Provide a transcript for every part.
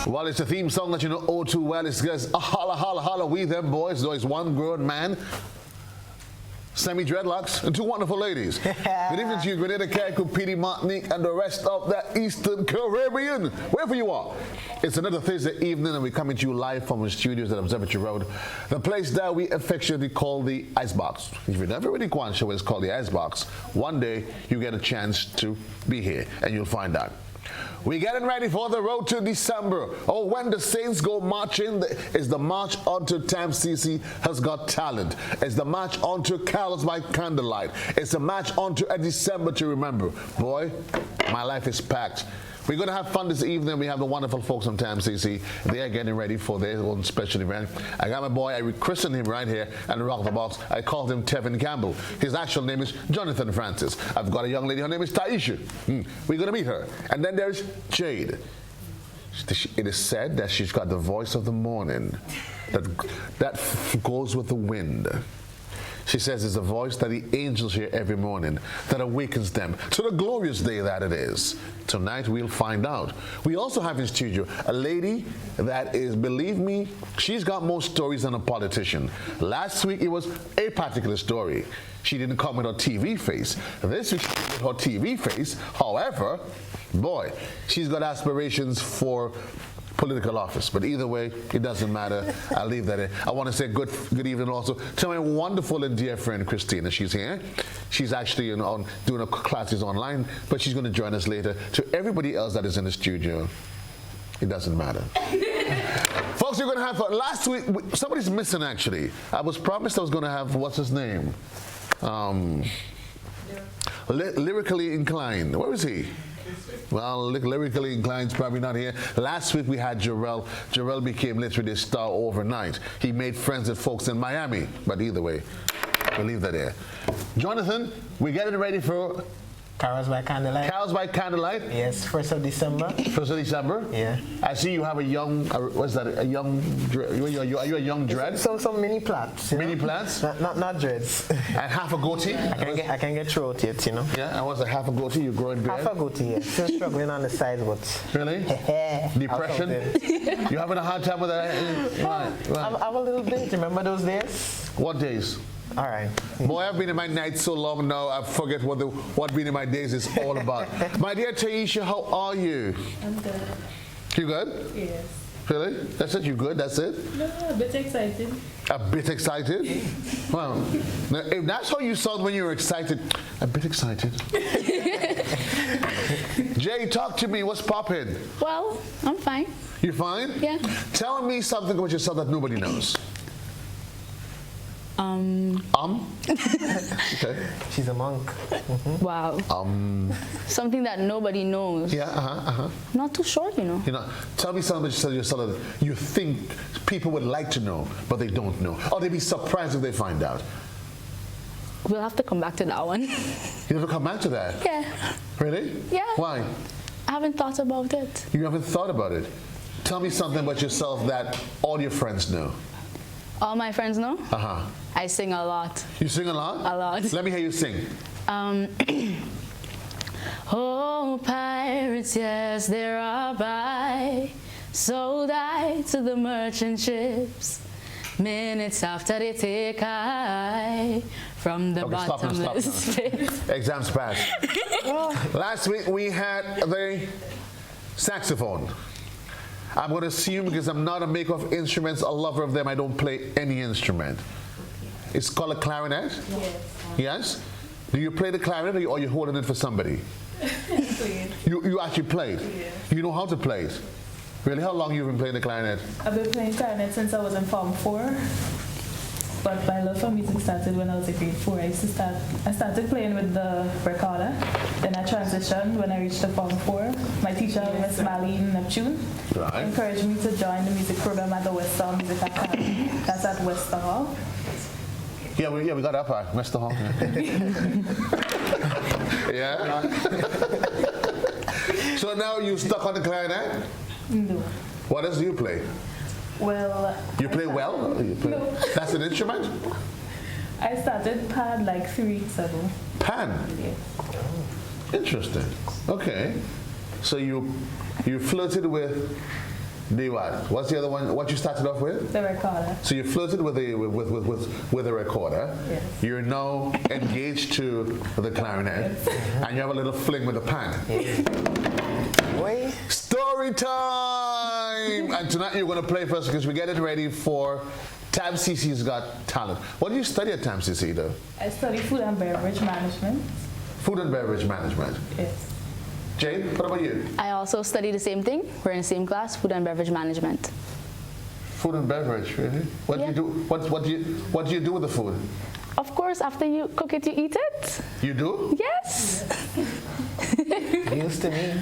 Well, it's a theme song that you know all too well. It's just holla, holla, holla, we them boys. There's one grown man, semi-dreadlocks, and two wonderful ladies. Good evening to you, Grenada, Carriacou, PD, Martinique, and the rest of the Eastern Caribbean, wherever you are. It's another Thursday evening, and we're coming to you live from the studios at Observatory Road, the place that we affectionately call the Icebox. If you've never really quite sure what it's called the Icebox, one day you get a chance to be here, and you'll find out. We're getting ready for the road to December. Oh, when the Saints go marching, it's the march onto TMCC Has Got Talent. It's the march onto Carols by Candlelight. It's a march onto a December to remember. Boy, my life is packed. We're going to have fun this evening. We have the wonderful folks from TMCC. They are getting ready for their own special event. I got my boy, I rechristened him right here at the Rock of the Box. I called him Tevin Campbell. His actual name is Jonathan Francis. I've got a young lady, her name is Taisha. We're going to meet her. And then there's Jade. It is said that she's got the voice of the morning that goes with the wind. She says it's a voice that the angels hear every morning that awakens them to the glorious day that it is. Tonight we'll find out. We also have in studio a lady that is, believe me, she's got more stories than a politician. Last week it was a particular story. She didn't come with her TV face. This week she came with her TV face. However, boy, she's got aspirations for political office, but either way, it doesn't matter. I'll leave that in. I want to say good evening also to my wonderful and dear friend Christina. She's here. She's actually doing her classes online, but she's going to join us later. To everybody else that is in the studio, it doesn't matter. Folks, you're going to have fun. Last week, somebody's missing actually. I was promised I was going to have, what's his name? Lyrically inclined. Where is he? Well, lyrically inclined is probably not here. Last week we had Jarrell. Jarrell became literally a star overnight. He made friends with folks in Miami. But either way, we'll leave that there. Jonathan, we're getting ready for Carols by Candlelight. Carols by Candlelight? Yes, 1st of December. 1st of December? Yeah. I see you have a young, what's that, a young, are you a young dread? Some mini plaits. Mini plaits? Not dreads. And half a goatee? I can get throat yet, you know. Yeah, I was a half a goatee, you're growing beard? Half a goatee, yeah. Still struggling on the sides, but... Really? Depression? You having a hard time with that? Right. I have a little bit. Remember those days? What days? All right. Boy, I've been in my nights so long now, I forget what being in my days is all about. My dear Taisha, how are you? I'm good. You good? Yes. Really? That's it? You good? That's it? No, a bit excited. A bit excited? Well, now, if that's how you sound when you're excited, a bit excited. Jay, talk to me. What's poppin'? Well, I'm fine. You fine? Yeah. Tell me something about yourself that nobody knows. Okay. She's a monk. Wow. Something that nobody knows. Yeah, Not too sure, you know. You know, tell me something about yourself that you think people would like to know, but they don't know. Or they'd be surprised if they find out. We'll have to come back to that one. You never come back to that? Yeah. Really? Yeah. Why? I haven't thought about it. You haven't thought about it? Tell me something about yourself that all your friends know. All my friends know? Uh-huh. I sing a lot. You sing a lot? A lot. Let me hear you sing. Oh, pirates, yes, there are by, sold I to the merchant ships. Minutes after they take I from the bottomless pit. Exams passed. Last week we had the saxophone. I'm going to assume, because I'm not a maker of instruments, a lover of them, I don't play any instrument. It's called a clarinet? Yes. Yes? Do you play the clarinet or are you holding it for somebody? You actually play it? Yeah. You know how to play it? Really? How long you been playing the clarinet? I've been playing clarinet since I was in Form 4. But my love for music started when I was in grade 4. I started playing with the recorder. Then I transitioned when I reached the Form 4. My teacher, Miss Marlene Neptune, encouraged me to join the music program at the Western Music Academy. That's at Wester Hall. Yeah, we got up at Wester Hall. Yeah? So now you stuck on the clarinet? No. What else do you play? Well... You play well? You play? No. That's an instrument? I started pad like 3 weeks ago. Pan? Yes. Interesting. Okay. So you flirted with The what? What's the other one? What you started off with? The recorder. So you flirted with a recorder. Yes. You're now engaged to the clarinet, and you have a little fling with the pan. Boy. Story time! And tonight you're going to play for us because we're getting ready for Tam CC's Got Talent. What do you study at Tam CC, though? I study food and beverage management. Food and beverage management. Yes. Jane, what about you? I also study the same thing. We're in the same class, food and beverage management. Food and beverage, really? What do you do? What do you do with the food? Of course, after you cook it, you eat it. You do? Yes. Used to me.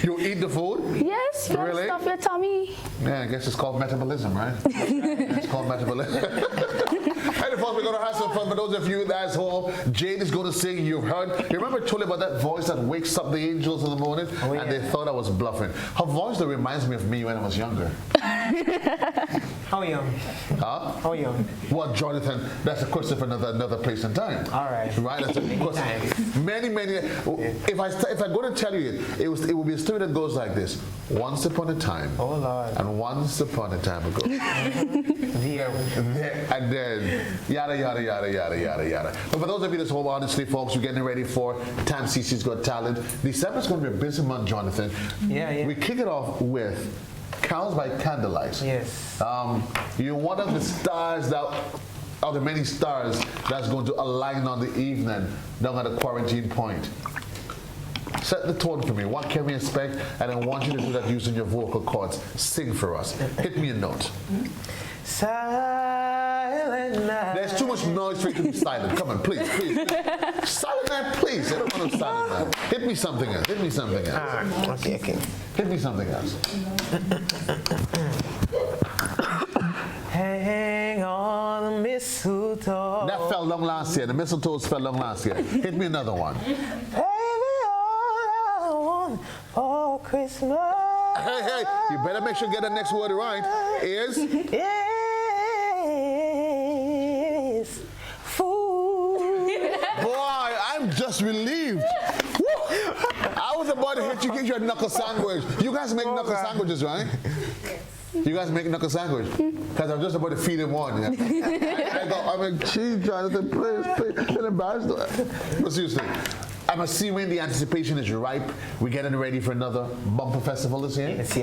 You eat the food? Yes, you gotta Really? stuff your tummy. Yeah, I guess it's called metabolism, right? It's called metabolism. Hey, folks, we're going to have some fun. For those of you that's home, Jade is going to sing. You've heard. You remember I told you about that voice that wakes up the angels in the morning? Oh, yeah. And they thought I was bluffing. Her voice that reminds me of me when I was younger. How young? Huh? How young? Well, Jonathan, that's a question for another place and time. All right. Right? That's a question. Many. If I'm going to tell you it will be a story that goes like this. Once upon a time. Oh, Lord. And once upon a time ago. And then yada yada yada yada yada yada. But for those of you that's home, honestly, folks, we're getting ready for Tam CC's Got Talent. December's going to be a busy month, Jonathan. Yeah. We kick it off with Carols by Candlelight. Yes. You're one of the stars of the many stars that's going to align on the evening down at the quarantine point. Set the tone for me. What can we expect? And I want you to do that using your vocal cords. Sing for us. Hit me a note. Silent night. There's too much noise for you to be silent. Come on, please. Silent night, please. I don't want no silent night. Hit me something else. Okay. Hit me something else. Hang on, mistletoe. That fell long last year. The mistletoes fell long last year. Hit me another one. Baby, all I want for Christmas. Hey, you better make sure you get the next word right. Is food. boy, I'm just relieved. Woo. I was about to hit you, get you a knuckle sandwich. You guys make knuckle sandwiches, right? You guys make knuckle sandwich? Because I'm just about to feed him one. Yeah. I'm like, geez, Jonathan, please. Don't embarrass them. But seriously, I'm assuming the anticipation is ripe. We're getting ready for another bumper festival this year. Yes.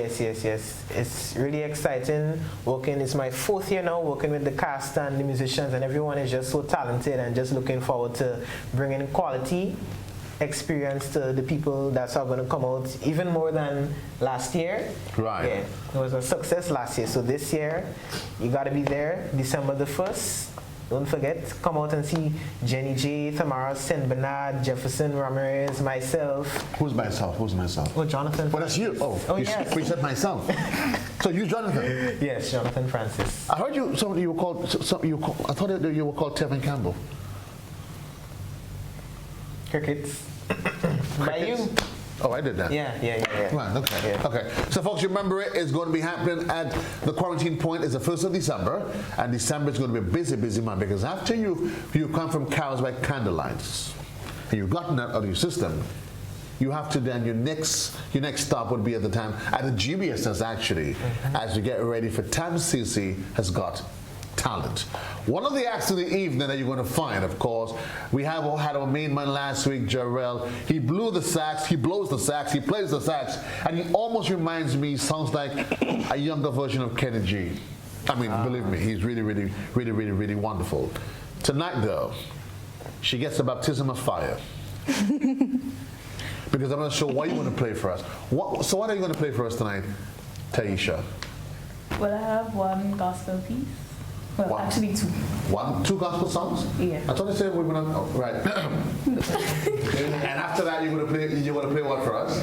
It's really exciting. It's my 4th year now working with the cast and the musicians, and everyone is just so talented and just looking forward to bringing quality experience to the people that are going to come out even more than last year. Right. Yeah, it was a success last year. So this year, you got to be there, December the 1st. Don't forget, come out and see Jenny J, Tamara, St. Bernard, Jefferson Ramirez, myself. Who's myself? Oh, Jonathan. Well, that's you. Oh, yes. You said myself. So you, Jonathan. Yes, Jonathan Francis. I heard you. You were called. I thought you were called Tevin Campbell. Crickets. By you. Oh, I did that. Yeah. Right, okay. Yeah. Okay. So, folks, remember it's going to be happening at the quarantine point. It's the 1st of December, and December is going to be a busy month because after you come from Carols by Candlelight, and you've gotten that out of your system, you have to then your next stop would be at the GBSS actually, as you get ready for Tam CC Has Got Talent. One of the acts of the evening that you're going to find, of course, we had our main man last week, Jarrell. He blows the sax, he plays the sax, and he almost reminds me, sounds like a younger version of Kenny G. I mean, believe me, he's really wonderful. Tonight, though, she gets the baptism of fire. Because I'm not sure what you want to play for us. So what are you going to play for us tonight, Taisha? Well, I have one gospel piece. Well, Wow. actually 2. 2 gospel songs? Yeah. I thought you said we were going to, right. And after that, you're going to play what for us?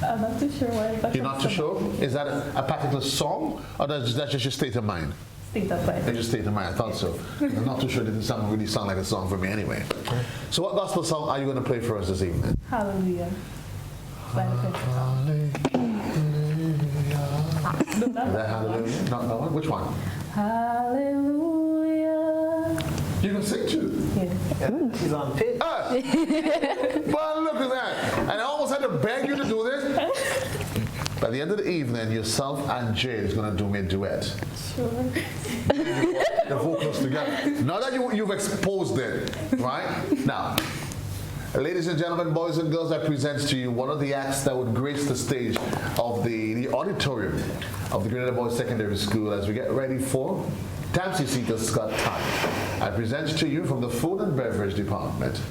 I'm not too sure what. You're not too sure? Is that a particular song, or that's just your state of mind? State of mind. It's your state of mind, I thought so. I'm not too sure. It didn't really sound like a song for me anyway. So what gospel song are you going to play for us this evening? Hallelujah. By the Pentecostal. Is that Hallelujah? No, which one? Hallelujah. You can sing too. Yeah. She's on pitch. Well, look at that. And I almost had to beg you to do this. At the end of the evening, yourself and Jade is going to do me a duet. Sure. The vocals together. Now that you've exposed it, right? Now, ladies and gentlemen, boys and girls, I present to you one of the acts that would grace the stage of the auditorium of the Grenada Boys Secondary School as we get ready for Dempsey Seekers Got Time. I present to you from the Food and Beverage Department,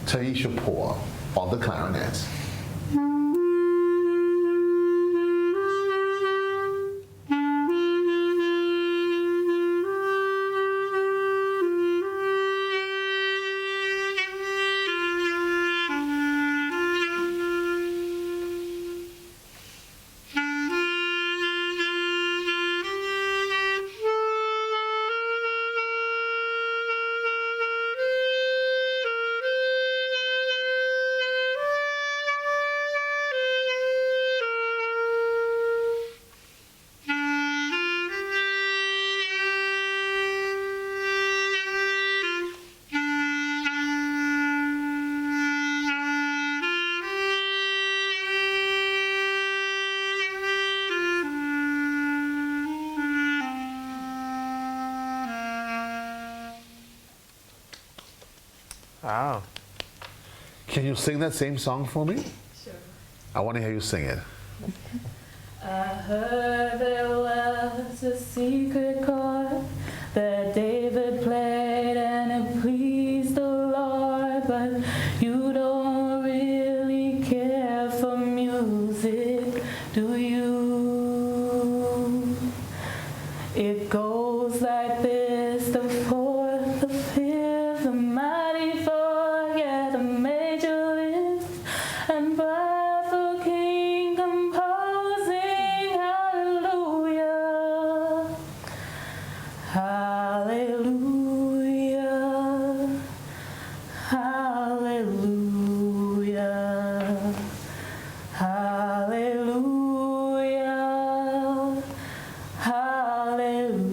Taisha Poor on the clarinet. Wow. Can you sing that same song for me? Sure. I want to hear you sing it. I heard there was a secret chord that David played and it pleased the Lord, but you don't really care for music, do you? It goes like this, the fourth, the fifth, the mighty four, yeah, the major lift, and baffled king composing hallelujah, hallelujah, hallelujah, hallelujah, hallelujah.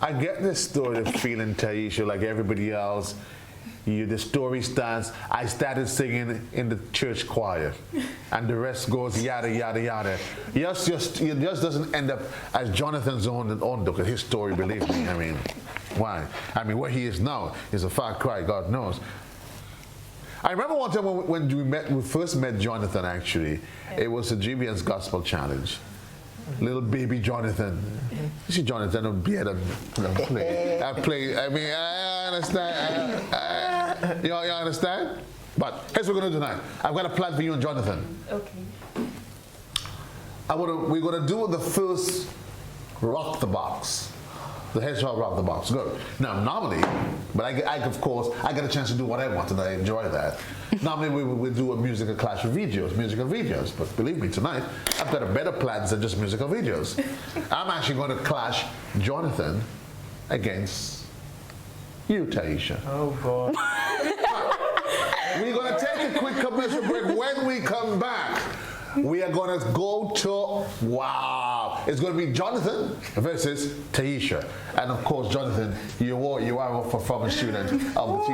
I get this story of feeling, Taisha, like everybody else. The story starts, I started singing in the church choir, and the rest goes yada, yada, yada. It just doesn't end up as Jonathan's own look, his story, believe me. I mean, why? I mean, where he is now is a far cry, God knows. I remember one time when we first met Jonathan, actually. It was a GBN's Gospel Challenge. Little baby Jonathan. You see Jonathan on beard and play. I mean, I understand. You understand? But here's what we're going to do tonight. I've got a plan for you and Jonathan. Okay. We're going to do the first rock the box. The hedgehog rock the box. Good. Now, normally, but I of course, I get a chance to do what I want and I enjoy that. Normally, we do a musical clash of musical videos. But believe me, tonight, I've got a better plans than just musical videos. I'm actually going to clash Jonathan against you, Taisha. Oh, God. We're going to take a quick commercial break. When we come back, we are going to go to, wow, it's going to be Jonathan versus Taisha. And of course, Jonathan, you are a performance student of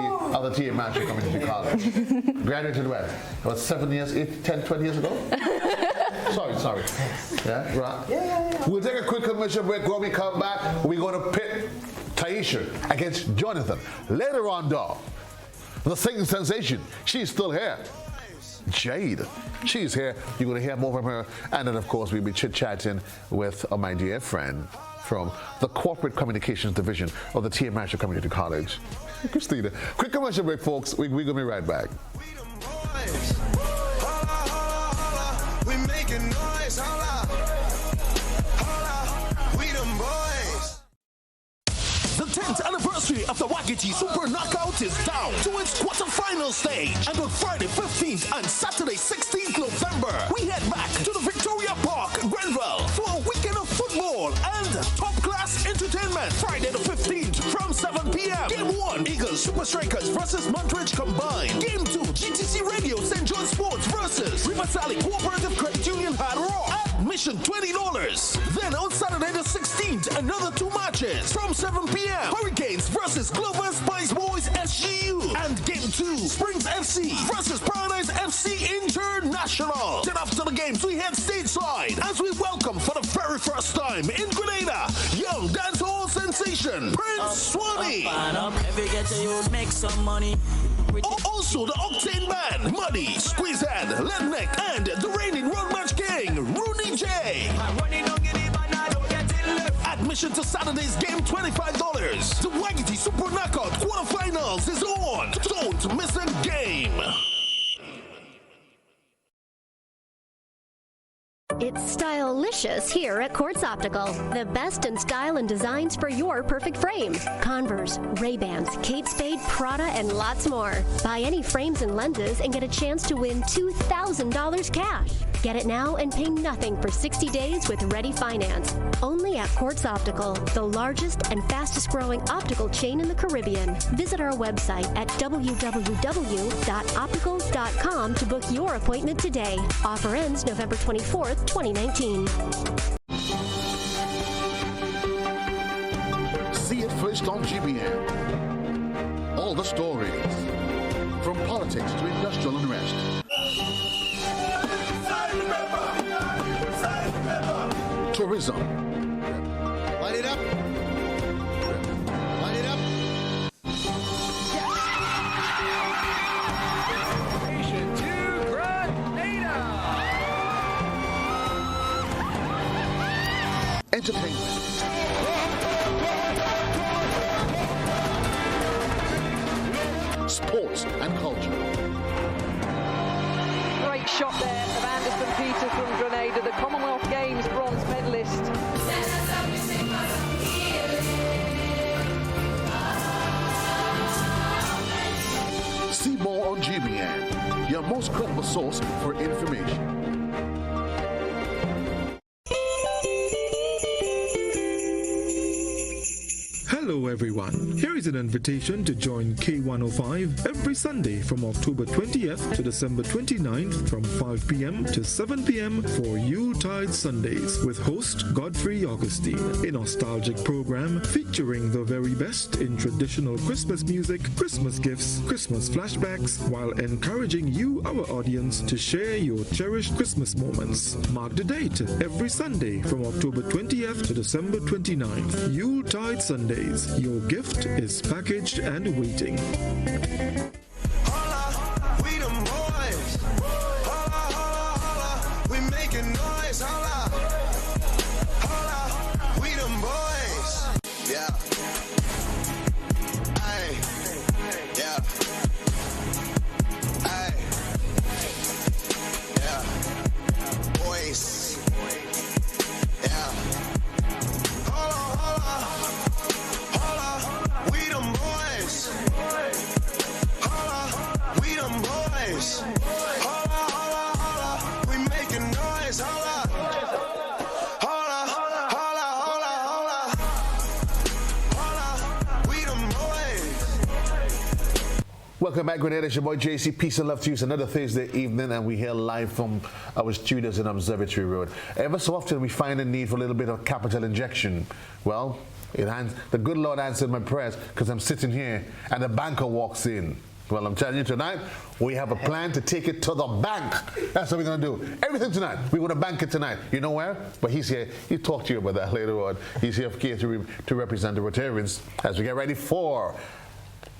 the T.A. Manchester Community College. Graduated when? About 7 years, 8, 10, 20 years ago? Sorry. Yeah, right? Yeah. We'll take a quick commercial break. When we come back, we're going to pit Taisha against Jonathan. Later on, though, the singing sensation, she's still here. Jade, she's here. You're going to hear more from her. And then, of course, we'll be chit-chatting with my dear friend from the Corporate Communications Division of the T.A. Manchester Community College, Christina. Quick commercial break, folks. We're going to be right back. We making noise, holla, holla, we them boys. The 10th anniversary of the Wakiti Super Knockout is down to its quarterfinal stage. And on Friday 15th and Saturday 16th November, we head back to the Victoria Park, Grenville, for a weekend of football and top-class entertainment. Friday the 15th from 7 p.m. Game 1 1, Eagles Super Strikers versus Montreal combined. Game 2, GTC Radio St. John Sports versus River Valley Cooperative Credit Union Hard Rock. Admission $20. Then on Saturday the 16th, another 2 matches from 7 p.m. Hurricanes versus Clover Spice Boys SGU. And Game 2, Springs FC versus Paradise FC International. Then after the games, we head stateside as we welcome for the very first time in Grenada, young dancehall sensation Prince Swanee. Make some money. Also the Octane Band, Muddy, Squeezehead, Ledneck, and the reigning road match king, Rudy J. Admission to Saturday's game, $25. The Waggity Super Knockout quarterfinals is on. Don't miss a game. It's stylelicious here at Quartz Optical. The best in style and designs for your perfect frame. Converse, Ray-Bans, Kate Spade, Prada, and lots more. Buy any frames and lenses and get a chance to win $2,000 cash. Get it now and pay nothing for 60 days with ready finance. Only at Quartz Optical, the largest and fastest growing optical chain in the Caribbean. Visit our website at www.opticals.com to book your appointment today. Offer ends November 24th, 2019. See it first on GBN. All the stories, from politics to industrial unrest. Tourism. Light it up. Light it up. Entertainment. Sports and culture. Great shot there of Anderson Peter from Grenada, the Commonwealth Games bronze medalist. See more on GBN, your most credible source for information. Hello everyone, here is an invitation to join K105 every Sunday from October 20th to December 29th from 5 p.m. to 7 p.m. for Yuletide Sundays with host Godfrey Augustine, a nostalgic program featuring the very best in traditional Christmas music, Christmas gifts, Christmas flashbacks, while encouraging you, our audience, to share your cherished Christmas moments. Mark the date, every Sunday from October 20th to December 29th, Yuletide Sundays. Your gift is packaged and waiting. Holla, we them boys. Holla, holla, holla, we making noise. Holla, holla, we them boys. Yeah. Aye. Yeah. Aye. Yeah. Boys. Yeah. Holla, holla. We them boys. Holla, we them boys. Holla, holla, holla, we making noise. Holla, holla, holla, holla, holla, holla, we them boys. Welcome back, Grenada. It's your boy JC. Peace and love to you. It's another Thursday evening, and we're here live from our studios in Observatory Road. Ever so often, we find a need for a little bit of capital injection. Well, the good Lord answered my prayers because I'm sitting here and the banker walks in. Well, I'm telling you tonight, we have a plan to take it to the bank. That's what we're going to do. Everything tonight. We're going to bank it tonight. You know where? But he's here. He'll talk to you about that later on. He's here to represent the Rotarians as we get ready for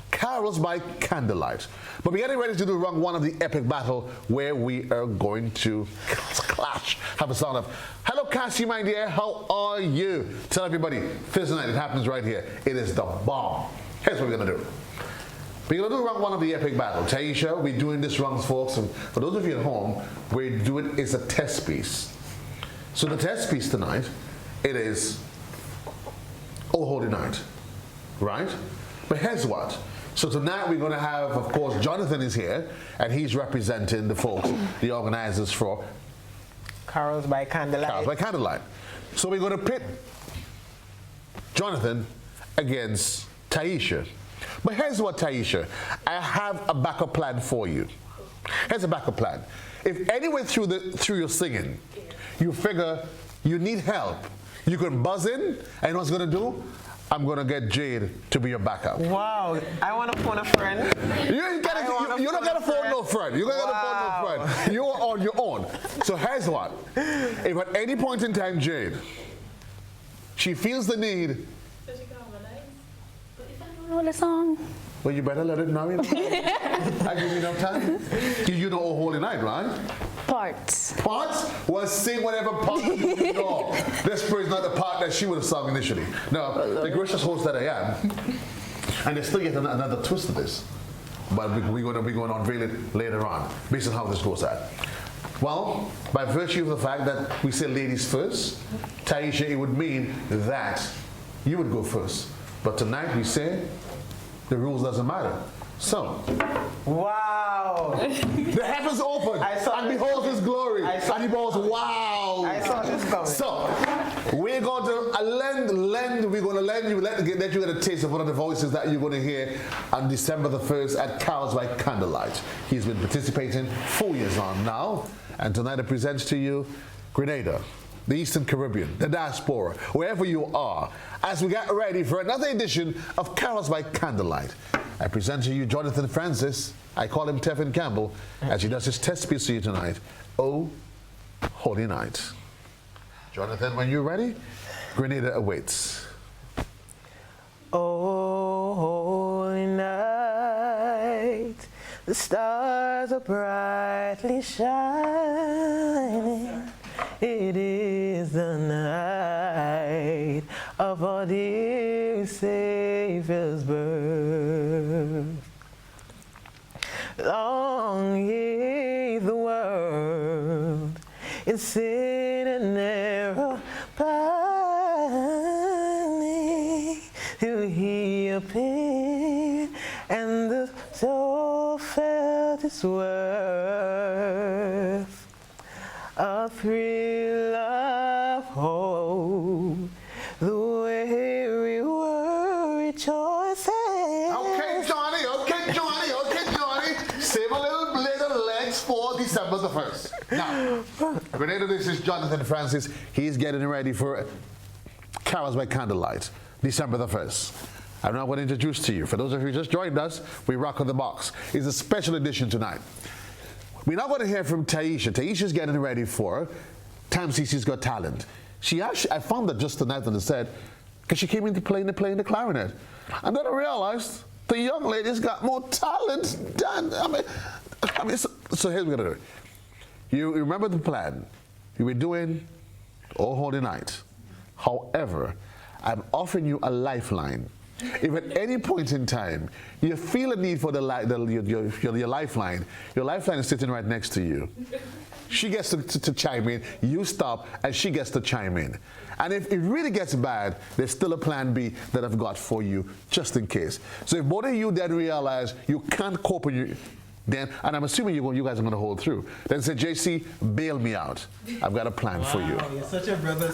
Carols by Candlelight. But we're getting ready to do round one of the epic battle where we are going to clash. Have a sound of, hello Cassie, my dear, how are you? Tell everybody, Thursday night, it happens right here. It is the bomb. Here's what we're going to do. We're going to do round one of the epic battle. Taisha, we're doing this round, folks, and for those of you at home, we're doing it's a test piece. So the test piece tonight, it is Oh Holy Night, right? But here's what. So tonight we're going to have, of course, Jonathan is here, and he's representing the folks, the organizers for Carols by Candlelight. Carols by Candlelight. So we're going to pit Jonathan against Taisha. But here's what, Taisha, I have a backup plan for you. Here's a backup plan. If anyway through your singing, you figure you need help, you can buzz in, and what's gonna do? I'm gonna get Jade to be your backup. Wow, I want to phone a friend. You don't gotta phone no friend. You don't gotta phone no friend. You are on your own. So here's what. If at any point in time, Jade, she feels the need. Know the song. Well, you better let it know. I give you enough time. You know Oh Holy Night, right? Parts. Parts? Well, sing whatever part you know. This is not the part that she would have sung initially. No, the gracious host that I am. And there's still yet another twist to this. But we're going to unveil it later on, based on how this goes out. Well, by virtue of the fact that we say ladies first, Taisha, it would mean that you would go first. But tonight we say the rules doesn't matter. So, wow! The heavens open and behold his glory. And he goes, wow! I saw this coming. So, we're going to let you get a taste of one of the voices that you're going to hear on December the 1st at Carols by Candlelight. He's been participating 4 years on now, and tonight I present to you Grenada, the Eastern Caribbean, the diaspora, wherever you are, as we get ready for another edition of Carols by Candlelight. I present to you Jonathan Francis. I call him Tevin Campbell, as he does his test piece to you tonight, Oh Holy Night. Jonathan, when you're ready, Grenada awaits. Oh, holy night, the stars are brightly shining. It is the night of our dear Savior's birth. Long ye the world in sin and error pining, till he appeared and the soul felt its worth. A thrill of hope, the weary were rejoicing. Okay, Johnny. Save a little legs for December the 1st. Now, Grenada, this is Jonathan Francis. He's getting ready for Carols by Candlelight, December the 1st. I'm now going to introduce to you, for those of you who just joined us, we rock on the box. It's a special edition tonight. We're not going to hear from Taisha. Taisha's getting ready for Time CC's Got Talent. I found that just tonight on the set, because she came into playing the clarinet. And then I realized the young lady's got more talent than, so here's what we're going to do. You remember the plan. You were doing Oh Holy Night. However, I'm offering you a lifeline. If at any point in time you feel a need for your lifeline is sitting right next to you. She gets to chime in, you stop, and she gets to chime in. And if it really gets bad, there's still a plan B that I've got for you, just in case. So if both of you then realize you can't cope with you, then, and I'm assuming you guys are going to hold through, then say, JC, bail me out. I've got a plan for you. You're such a brother.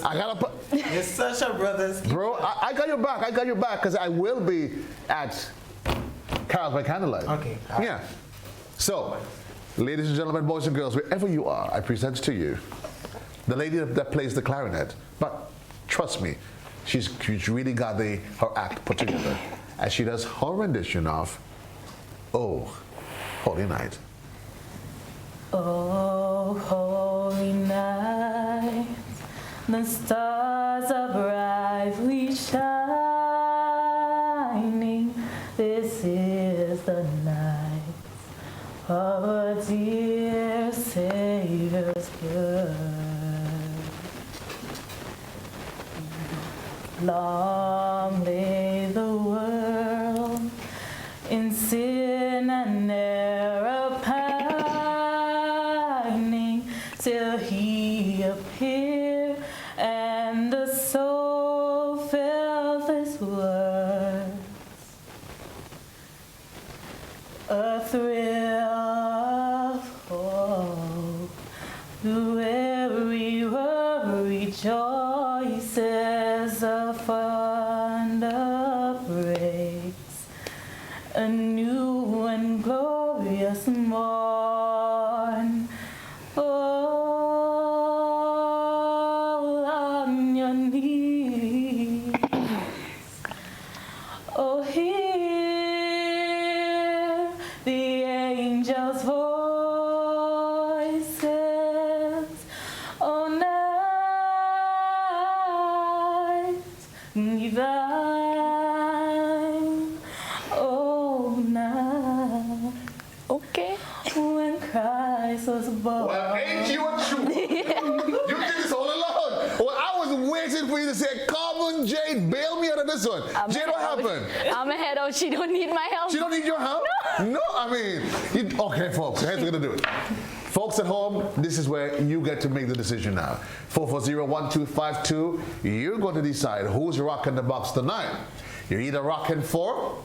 You're such a brother. Bro, I got your back. Because I will be at Carols by Candlelight. Okay. Yeah. So, ladies and gentlemen, boys and girls, wherever you are, I present to you the lady that plays the clarinet. But trust me, she's really got her act put together as she does her rendition of Oh Holy Night. Oh, holy night, the stars are brightly shining. This is the night of our dear Savior's birth. Long lay the world in sin and error pining, till he appeared and the soul felt his words. A thrill of hope, the weary were rejoices, a fonder breaks, a new and glorious morn. All on your knees. Oh, hear the angels' voices. Oh, night divine. Oh, night. Okay. When Christ was born. Well, ain't you a true? You did this all alone. Well, I was waiting for you to say, come on, Jade, bail me out of this one. Jade, what happened? I'm ahead out. She don't need my help. She don't need your help? No, I mean, okay, folks, here's what we're gonna do it. Folks at home, this is where you get to make the decision now. 440-1252, you're going to decide who's rocking the box tonight. You're either rocking for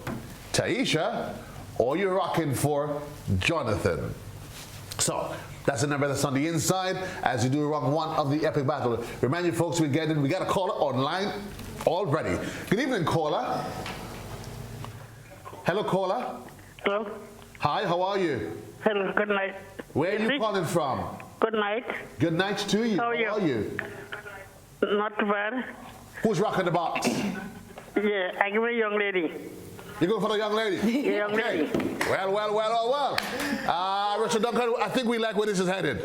Taisha or you're rocking for Jonathan. So, that's the number that's on the inside as you do round one of the epic battle. Remind you folks, we got a caller online already. Good evening, caller. Hello, caller. Hello. Hi, how are you? Hello, good night. Where are you calling from? Good night. Good night to you. How are you? Not too bad. Who's rocking the box? Yeah, I give a young lady. You going for the young lady? Yeah, young lady. Well. Richard Duncan, I think we like where this is headed.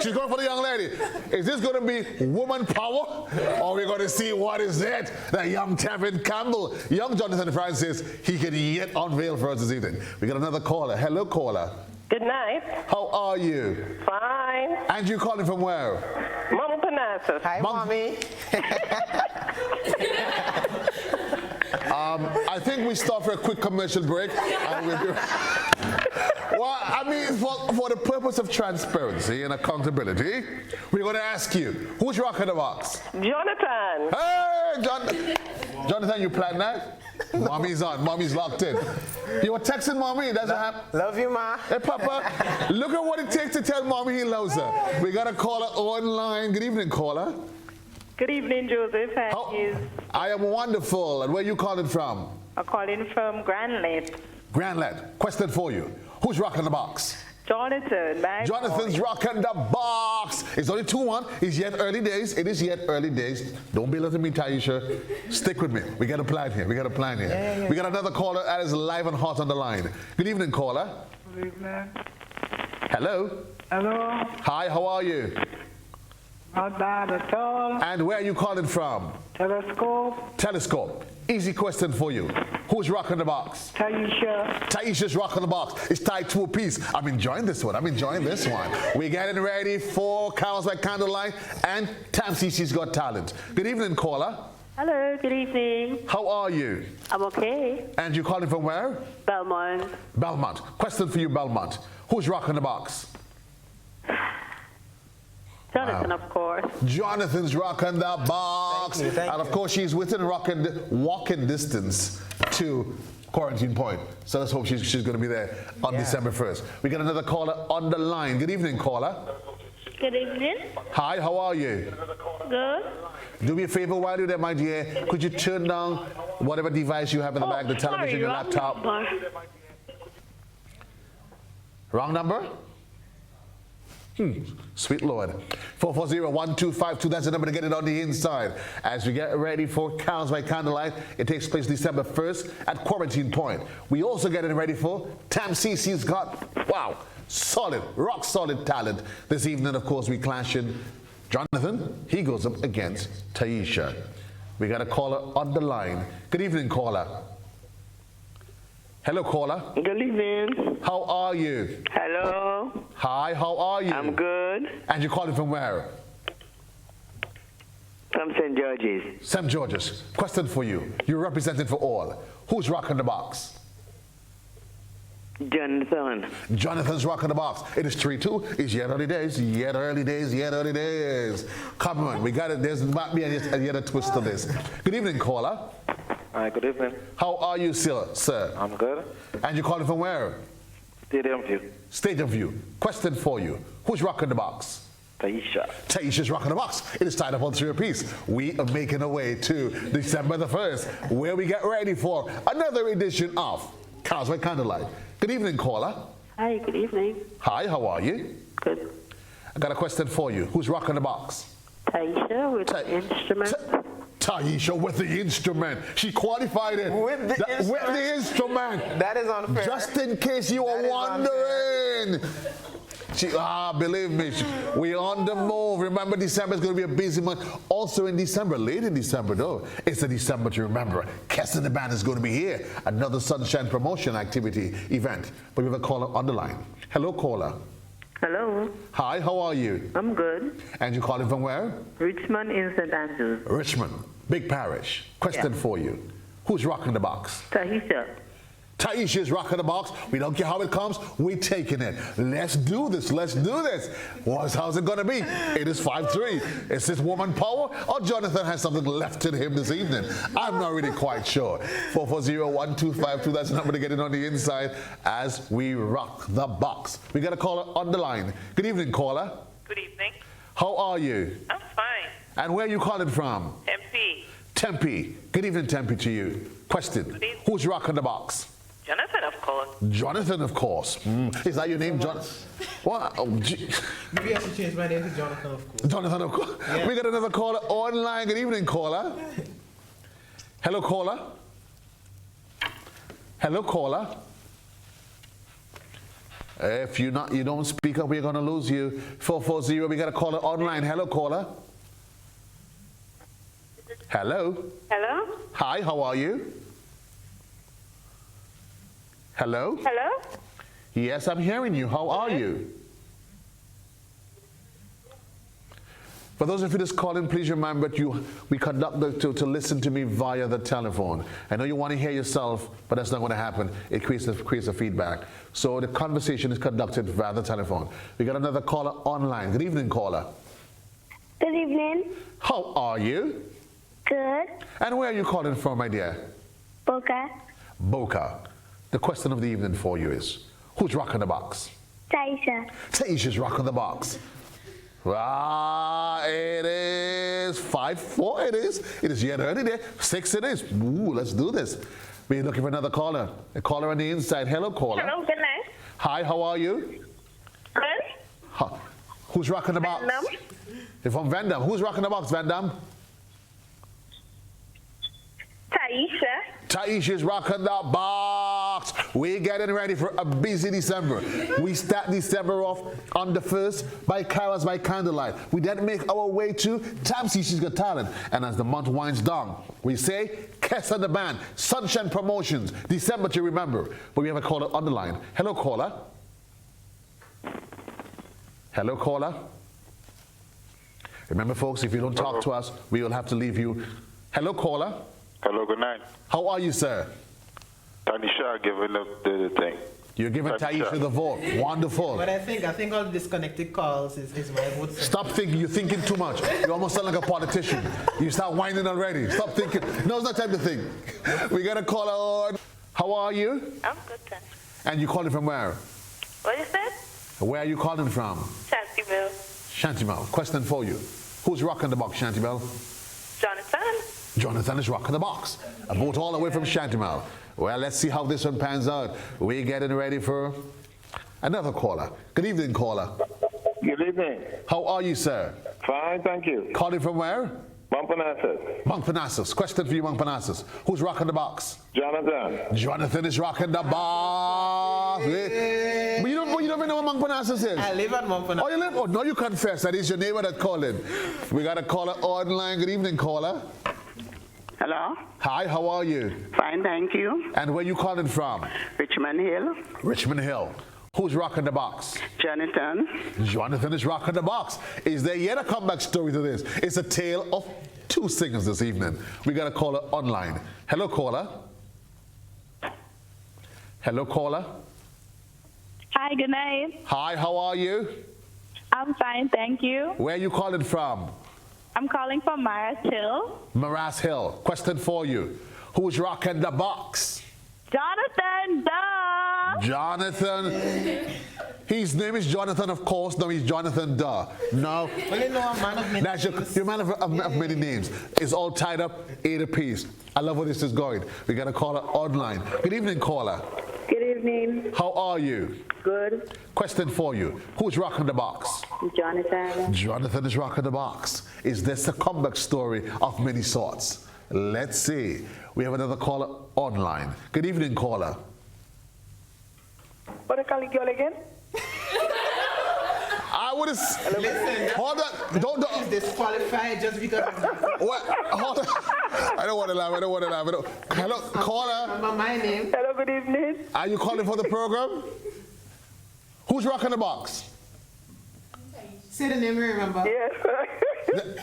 She's going for the young lady. Is this going to be woman power? Or are we going to see what is it that young Tevin Campbell, young Jonathan Francis, he can yet unveil for us this evening? We got another caller. Hello, caller. Good night. How are you? Fine. And you calling from where? Mama Panassa. Hi, Mommy. I think we start for a quick commercial break. And we'll do well, I mean, for the purpose of transparency and accountability, we're going to ask you, who's rocking the box? Jonathan. Hey, Jonathan, you planned that? Mommy's on. Mommy's locked in. You were texting Mommy. That's what happened. Love you, Ma. Hey, Papa, look at what it takes to tell Mommy he loves her. We got a caller online. Good evening, caller. Good evening, Joseph. I am wonderful. And where are you calling from? I'm calling from Granlade. Granlade. Question for you. Who's rocking the box? Jonathan. Jonathan's rocking the box. It's only 2-1. It's yet early days. It is yet early days. Don't be letting me, Taisha. Stick with me. We got a plan here. We got another caller that is live and hot on the line. Good evening, caller. Good evening. Hello. Hello. Hi, how are you? Not bad at all. And where are you calling from? Telescope. Easy question for you. Who's rocking the box? Taisha. Taisha's rocking the box. It's tied to a piece. I'm enjoying this one. We're getting ready for Cows by Candlelight and Tam CC's Got Talent. Good evening, caller. Hello, good evening. How are you? I'm okay. And you calling from where? Belmont. Belmont. Question for you, Belmont. Who's rocking the box? Jonathan, of course. Jonathan's rocking the box. Thank you. And of course, she's within walking distance to Quarantine Point. So let's hope she's going to be there on December 1st. We got another caller on the line. Good evening, caller. Good evening. Hi, how are you? Good. Do me a favor while you're there, my dear. Could you turn down whatever device you have in the bag, the television, your laptop? Wrong number? Sweet Lord. 440-1252, that's the number to get it on the inside. As we get ready for Cows by Candlelight, it takes place December 1st at Quarantine Point. We also getting ready for Tam CC's got, rock solid talent. This evening, of course, we clashing Jonathan. He goes up against Taisha. We got a caller on the line. Good evening, caller. Hello, caller. Good evening. How are you? Hello. Hi, how are you? I'm good. And you're calling from where? From St. George's. St. George's. Question for you. You're representing for all. Who's rocking the box? Jonathan. Jonathan's rocking the box. It is 3-2. It's yet early days. Come on, we got it. There's might be yet a twist to this. Good evening, caller. Hi, good evening. How are you, sir? I'm good. And you're calling from where? Stadium View. Stadium View. Question for you. Who's rocking the box? Taisha. Taisha's rocking the box. It is tied up on 3 apiece. We are making our way to December the 1st, where we get ready for another edition of Cars by Candlelight. Good evening, caller. Hi, good evening. Hi, how are you? Good. I got a question for you. Who's rocking the box? Taisha with the instrument. Taisha with the instrument. She qualified it. With the instrument. That is unfair. Just in case you were wondering. Believe me, we're on the move. Remember, December is going to be a busy month. Also in December, late in December though, it's a December to remember. Kess and the Band is going to be here. Another Sunshine promotion activity event. But we have a caller on the line. Hello, caller. Hello. Hi, how are you? I'm good. And you calling from where? Richmond in St. Andrews. Richmond, big parish. Question for you. Who's rocking the box? Taisha. Taisha is rocking the box. We don't care how it comes. We're taking it. Let's do this. Let's do this. How's it going to be? It is 5-3. Is this woman power or Jonathan has something left in him this evening? I'm not really quite sure. 440-1252. That's the number to get in on the inside as we rock the box. We got a caller on the line. Good evening, caller. Good evening. How are you? I'm fine. And where are you calling from? Tempe. Tempe. Good evening, Tempe, to you. Question. Who's rocking the box? Jonathan, of course. Jonathan, of course. Is that your name, John? What? Oh, Maybe I should change my name to Jonathan, of course. Jonathan, of course. Yeah. We got another caller online. Good evening, caller. Hello, caller. Hello, caller. If you don't speak up, we're gonna lose you. 440. We got a caller online. Hello, caller. Hello. Hello? Hi. How are you? Hello? Hello? Yes, I'm hearing you. How are you? For those of you that's calling, please remember we conduct to listen to me via the telephone. I know you want to hear yourself, but that's not going to happen. It creates a feedback. So the conversation is conducted via the telephone. We got another caller online. Good evening, caller. Good evening. How are you? Good. And where are you calling from, my dear? Boca. Boca. The question of the evening for you is, who's rocking the box? Taisha. Taisha's rocking the box. It is 5-4. It is yet early there. 6 it is. Ooh, let's do this. We're looking for another caller. A caller on the inside. Hello, caller. Hello, good night. Hi, how are you? Good. Who's rocking the box? Vandam. You're from Vandam. Who's rocking the box, Vandam? Taisha. Taisha's rocking the box. We're getting ready for a busy December. We start December off on the 1st by Carols by Candlelight. We then make our way to Tamsi, She's Got Talent. And as the month winds down, we say, Kess and the Band, Sunshine Promotions, December to remember. But we have a caller on the line. Hello, caller. Hello, caller. Remember, folks, if you don't talk to us, we will have to leave you. Hello, caller. Hello, good night. How are you, sir? Tanisha giving up the thing. You're giving Taisha the vote. Wonderful. But I think all the disconnected calls is my vote. Stop thinking. You're thinking too much. You almost sound like a politician. You start whining already. Stop thinking. No, it's not time to think. We got a caller on. How are you? I'm good, then. And you calling from where? What is that? Where are you calling from? Shantyville. Shantybell. Question for you. Who's rocking the box, Shantybell? Jonathan. Jonathan is rocking the box. A vote all the way from Shantybell. Well, let's see how this one pans out. We're getting ready for another caller. Good evening, caller. Good evening. How are you, sir? Fine, thank you. Calling from where? Montparnasse. Montparnasse. Question for you, Montparnasse. Who's rocking the box? Jonathan. Jonathan is rocking the box. But you don't even know what Montparnasse is. I live at Montparnasse. Oh, you live? Oh, no, you confess. That is your neighbor that called in. We got a caller online. Good evening, caller. Hello. Hi, how are you? Fine, thank you. And where you calling from? Richmond Hill. Richmond Hill. Who's rocking the box? Jonathan. Jonathan is rocking the box. Is there yet a comeback story to this? It's a tale of two singers this evening. We got a caller online. Hello, caller. Hello, caller. Hi, good night. Hi, how are you? I'm fine, thank you. Where are you calling from? I'm calling from Maras Hill. Maras Hill. Question for you. Who's rocking the box? Jonathan, duh. Jonathan. His name is Jonathan, of course. No, he's Jonathan, duh. No. Well, you know, I'm a man of many names. You're a man of many names. It's all tied up, 8 apiece. I love where this is going. We got a caller online. Good evening, caller. Good evening. How are you? Good. Question for you. Who's rocking the box? Jonathan. Jonathan is rocking the box. Is this a comeback story of many sorts? Let's see. We have another caller online. Good evening, caller. What do you call it girl again? I would have. Listen, hold on. Don't. He's disqualified just because of that. What? Hold on. I don't want to laugh. Hello, caller. Remember my name? Hello, good evening. Are you calling for the program? Who's rocking the box? Say the name, remember? Yes. Okay,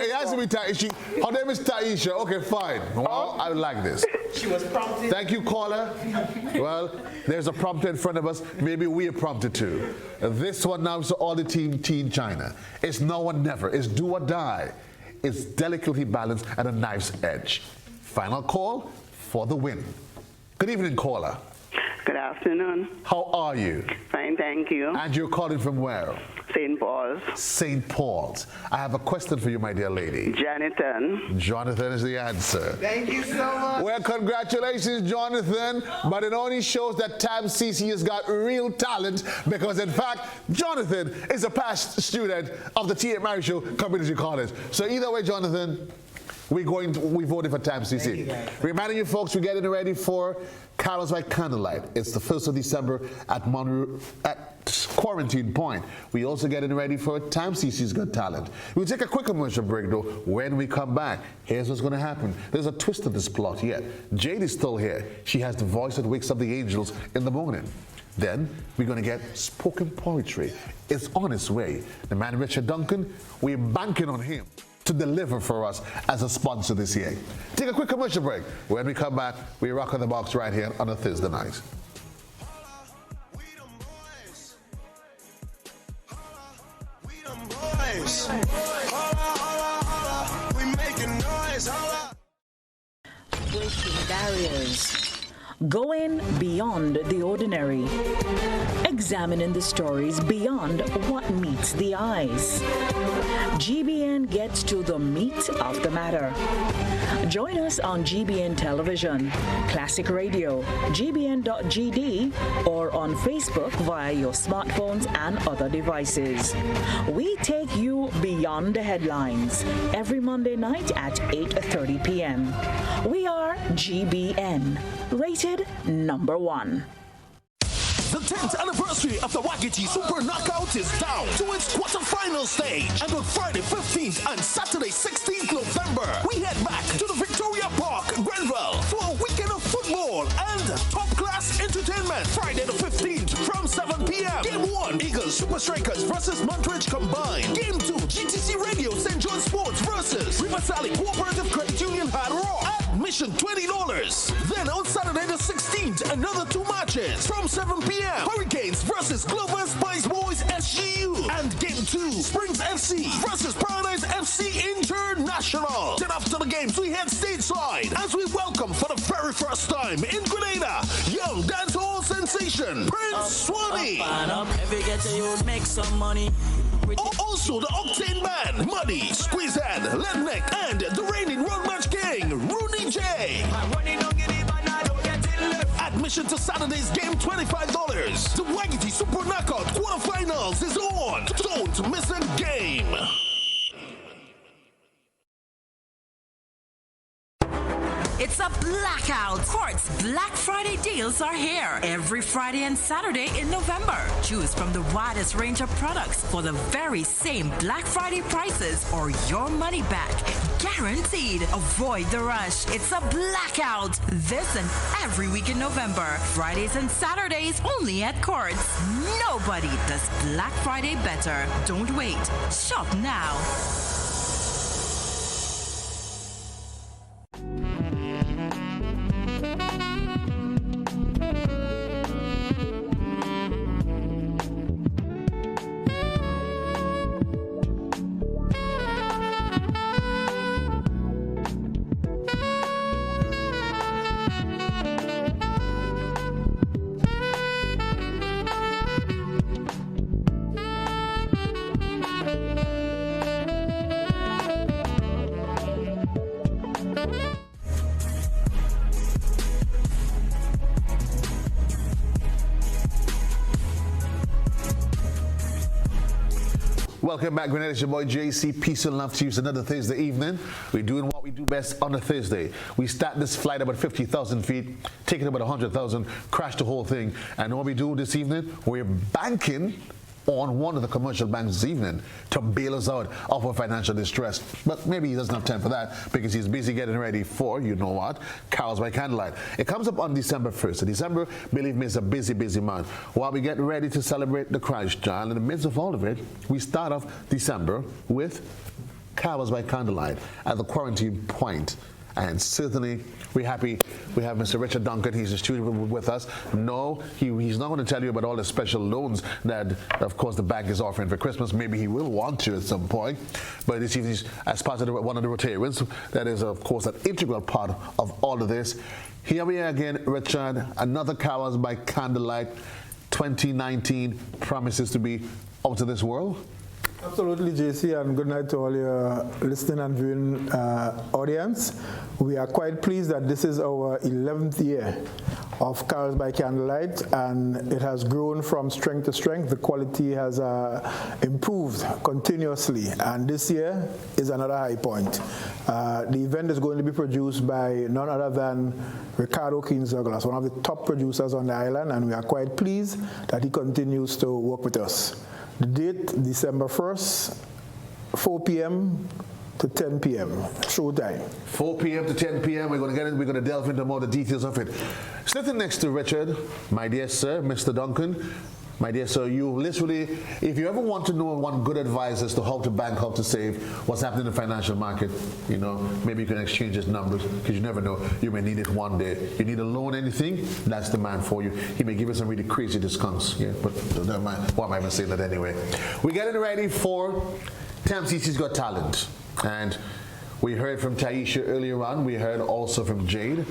it has to be Taisha. Her name is Taisha. Okay, fine. Well, I like this. She was prompted. Thank you, caller. Well, there's a prompter in front of us. Maybe we are prompted too. This one now is all the Team China. It's now or never. It's do or die. It's delicately balanced at a knife's edge. Final call for the win. Good evening, caller. Good afternoon. How are you? Fine, thank you. And you're calling from where? St. Paul's. St. Paul's. I have a question for you, my dear lady. Jonathan. Jonathan is the answer. Thank you so much. Well, congratulations, Jonathan. But it only shows that Tab CC has got real talent because, in fact, Jonathan is a past student of the T.A. Mary Show Community College. So either way, Jonathan, we voted for Tab CC. Reminding you folks, we're getting ready for Carols by Candlelight. It's the 1st of December at Quarantine Point. We also getting ready for Tab CC's Got Talent. We'll take a quick commercial break though. When we come back, here's what's going to happen. There's a twist of this plot yet. Jade is still here. She has the voice that wakes up the angels in the morning. Then we're going to get spoken poetry. It's on its way. The man Richard Duncan, we're banking on him to deliver for us as a sponsor this year. Take a quick commercial break. When we come back, we rock on the box right here on a Thursday night. Breaking barriers. Going beyond the ordinary. Examining the stories beyond what meets the eyes. GBN gets to the meat of the matter. Join us on GBN Television, Classic Radio, gbn.gd, or on Facebook via your smartphones and other devices. We take you beyond the headlines every Monday night at 8:30 p.m. We are GBN, rated #1. The 10th anniversary of the Wagiti Super Knockout is down to its quarterfinal stage. And on Friday 15th and Saturday 16th November, we head back to the Victoria Park, Grenville, for a weekend of football and top-class entertainment. Friday the 15th from 7 p.m. Game 1, Eagles Super Strikers versus Montreal combined. Game 2, GTC Radio St. John Sports versus River Valley Cooperative Credit Union Hard Rock. Admission $20. Then on Saturday the 16th, another 2 matches from 7 p.m. Hurricanes versus Clover Spice Boys SGU. And Game 2, Springs FC versus Paradise FC International. Then after the games, we head stateside as we welcome for the very first time in Grenada, young dancehall sensation, Prince Swanee. Every get you make some money. Also the Octane Band, Muddy, Squeezehead, Leadneck, and the reigning Road Match King, Rooney J. Admission to Saturday's game, $25. The Wagiti Super Knockout quarterfinals is on. Don't miss a game. It's a blackout. Quartz Black Friday deals are here every Friday and Saturday in November. Choose from the widest range of products for the very same Black Friday prices or your money back. Guaranteed. Avoid the rush. It's a blackout. This and every week in November. Fridays and Saturdays only at Quartz. Nobody does Black Friday better. Don't wait. Shop now. Welcome back, Grenada. It's your boy JC. Peace and love to you. It's another Thursday evening. We're doing what we do best on a Thursday. We start this flight about 50,000 feet, take it about 100,000, crash the whole thing. And what we do this evening, we're banking on one of the commercial banks this evening to bail us out of our financial distress. But maybe he doesn't have time for that because he's busy getting ready for, you know what, Carols by Candlelight. It comes up on December 1st. So December, believe me, is a busy, busy month. While we get ready to celebrate the Christ child, in the midst of all of it, we start off December with Carols by Candlelight at the quarantine point. And certainly, we're happy we have Mr. Richard Duncan. He's in the studio with us. No, he's not going to tell you about all the special loans that, of course, the bank is offering for Christmas. Maybe he will want to at some point. But this evening, as part of one of the Rotarians, that is, of course, an integral part of all of this. Here we are again, Richard. Another Carols by Candlelight 2019 promises to be out of this world. Absolutely, JC, and good night to all your listening and viewing audience. We are quite pleased that this is our 11th year of Carols by Candlelight, and it has grown from strength to strength. The quality has improved continuously, and this year is another high point. The event is going to be produced by none other than Ricardo Keynes-Douglas, one of the top producers on the island, and we are quite pleased that he continues to work with us. The date, December 1st, 4 p.m. to 10 p.m. Showtime. 4 p.m. to 10 p.m. We're going to get in. We're going to delve into more of the details of it. Sitting next to Richard, my dear sir, Mr. Duncan. My dear sir, you literally, if you ever want to know one good advice as to how to bank, how to save, what's happening in the financial market, you know, maybe you can exchange his numbers because you never know. You may need it one day. You need a loan, anything, that's the man for you. He may give you some really crazy discounts. Yeah, but never mind. Why am I even saying that anyway? We're getting ready for TMCC's Got Talent. And we heard from Taisha earlier on. We heard also from Jade,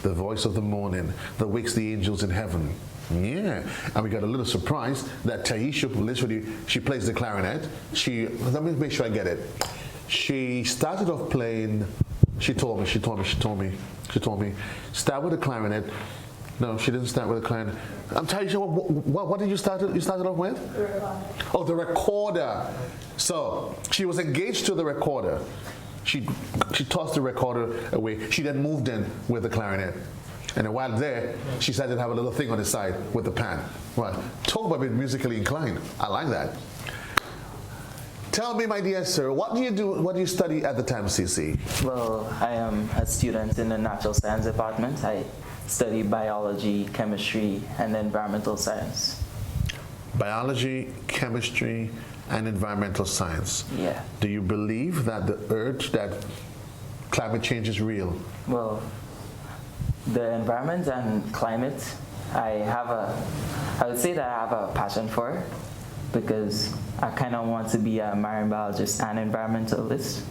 the voice of the morning that wakes the angels in heaven. Yeah, and we got a little surprise that Taisha literally, she plays the clarinet. Let me make sure I get it. She started off playing, she told me, start with the clarinet. No, she didn't start with the clarinet. Taisha, what did you start off with? The recorder. Oh, the recorder. So, she was engaged to the recorder. She tossed the recorder away. She then moved in with the clarinet. And while there, she decided to have a little thing on the side with the pan. Right. Talk about being musically inclined. I like that. Tell me, my dear sir, what do you study at the TMCC? Well, I am a student in the natural science department. I study biology, chemistry, and environmental science. Biology, chemistry, and environmental science. Yeah. Do you believe that the urge that climate change is real? Well, the environment and climate, I would say that I have a passion for it because I kind of want to be a marine biologist and environmentalist.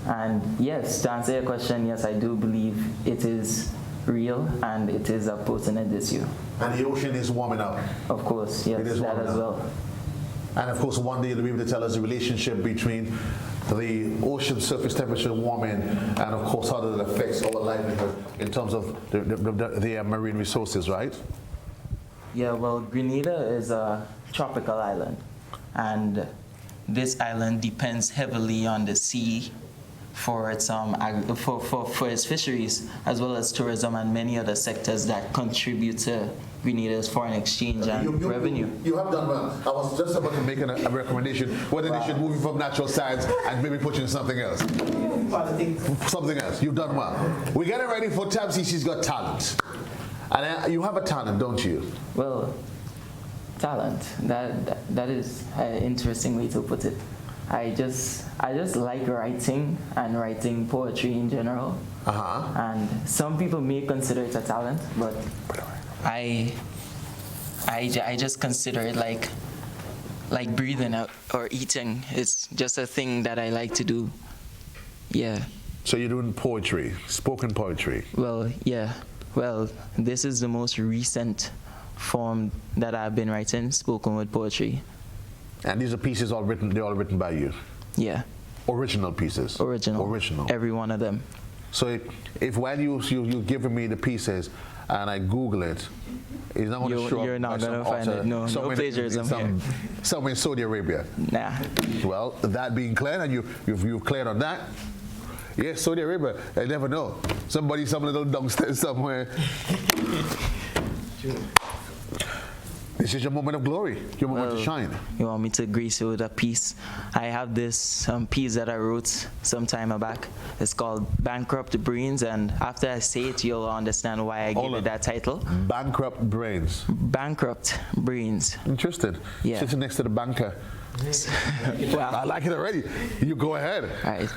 And yes, to answer your question, yes, I do believe it is real and it is a pertinent issue. And the ocean is warming up? Of course, yes, that as well. And of course, one day you'll be able to tell us the relationship between the ocean surface temperature warming and of course how that affects our livelihood in terms of the marine resources, right? Yeah, well, Grenada is a tropical island, and this island depends heavily on the sea for its for its fisheries, as well as tourism and many other sectors that contribute to Grenada's foreign exchange and revenue. You have done well. I was just about to make a recommendation whether they should move you from natural science and maybe put you in something else. Something else. You've done well. We're getting ready for TMCC's Got Talent. And you have a talent, don't you? Well, talent. That is an interesting way to put it. I just like writing and writing poetry in general. And some people may consider it a talent, but I just consider it like breathing out or eating. It's just a thing that I like to do. Yeah. So you're doing poetry, spoken poetry? Well, yeah. Well, this is the most recent form that I've been writing, spoken word poetry. And these are pieces they're all written by you? Yeah. Original pieces? Original. Every one of them. So if while you're giving me the pieces, and I Google it, it's not going to show up. You're not going to find it. No plagiarism here. Somewhere in Saudi Arabia. Nah. Well, that being clear, and you've cleared on that. Yes, Saudi Arabia. I never know. Some little downstairs somewhere. This is your moment of glory, your moment to shine. You want me to grace you with a piece? I have this piece that I wrote some time back. It's called Bankrupt Brains, and after I say it, you'll understand why I gave it that title. Bankrupt Brains. Bankrupt Brains. Interested. Yeah. Sitting next to the banker. Well, I like it already. You go ahead. All right.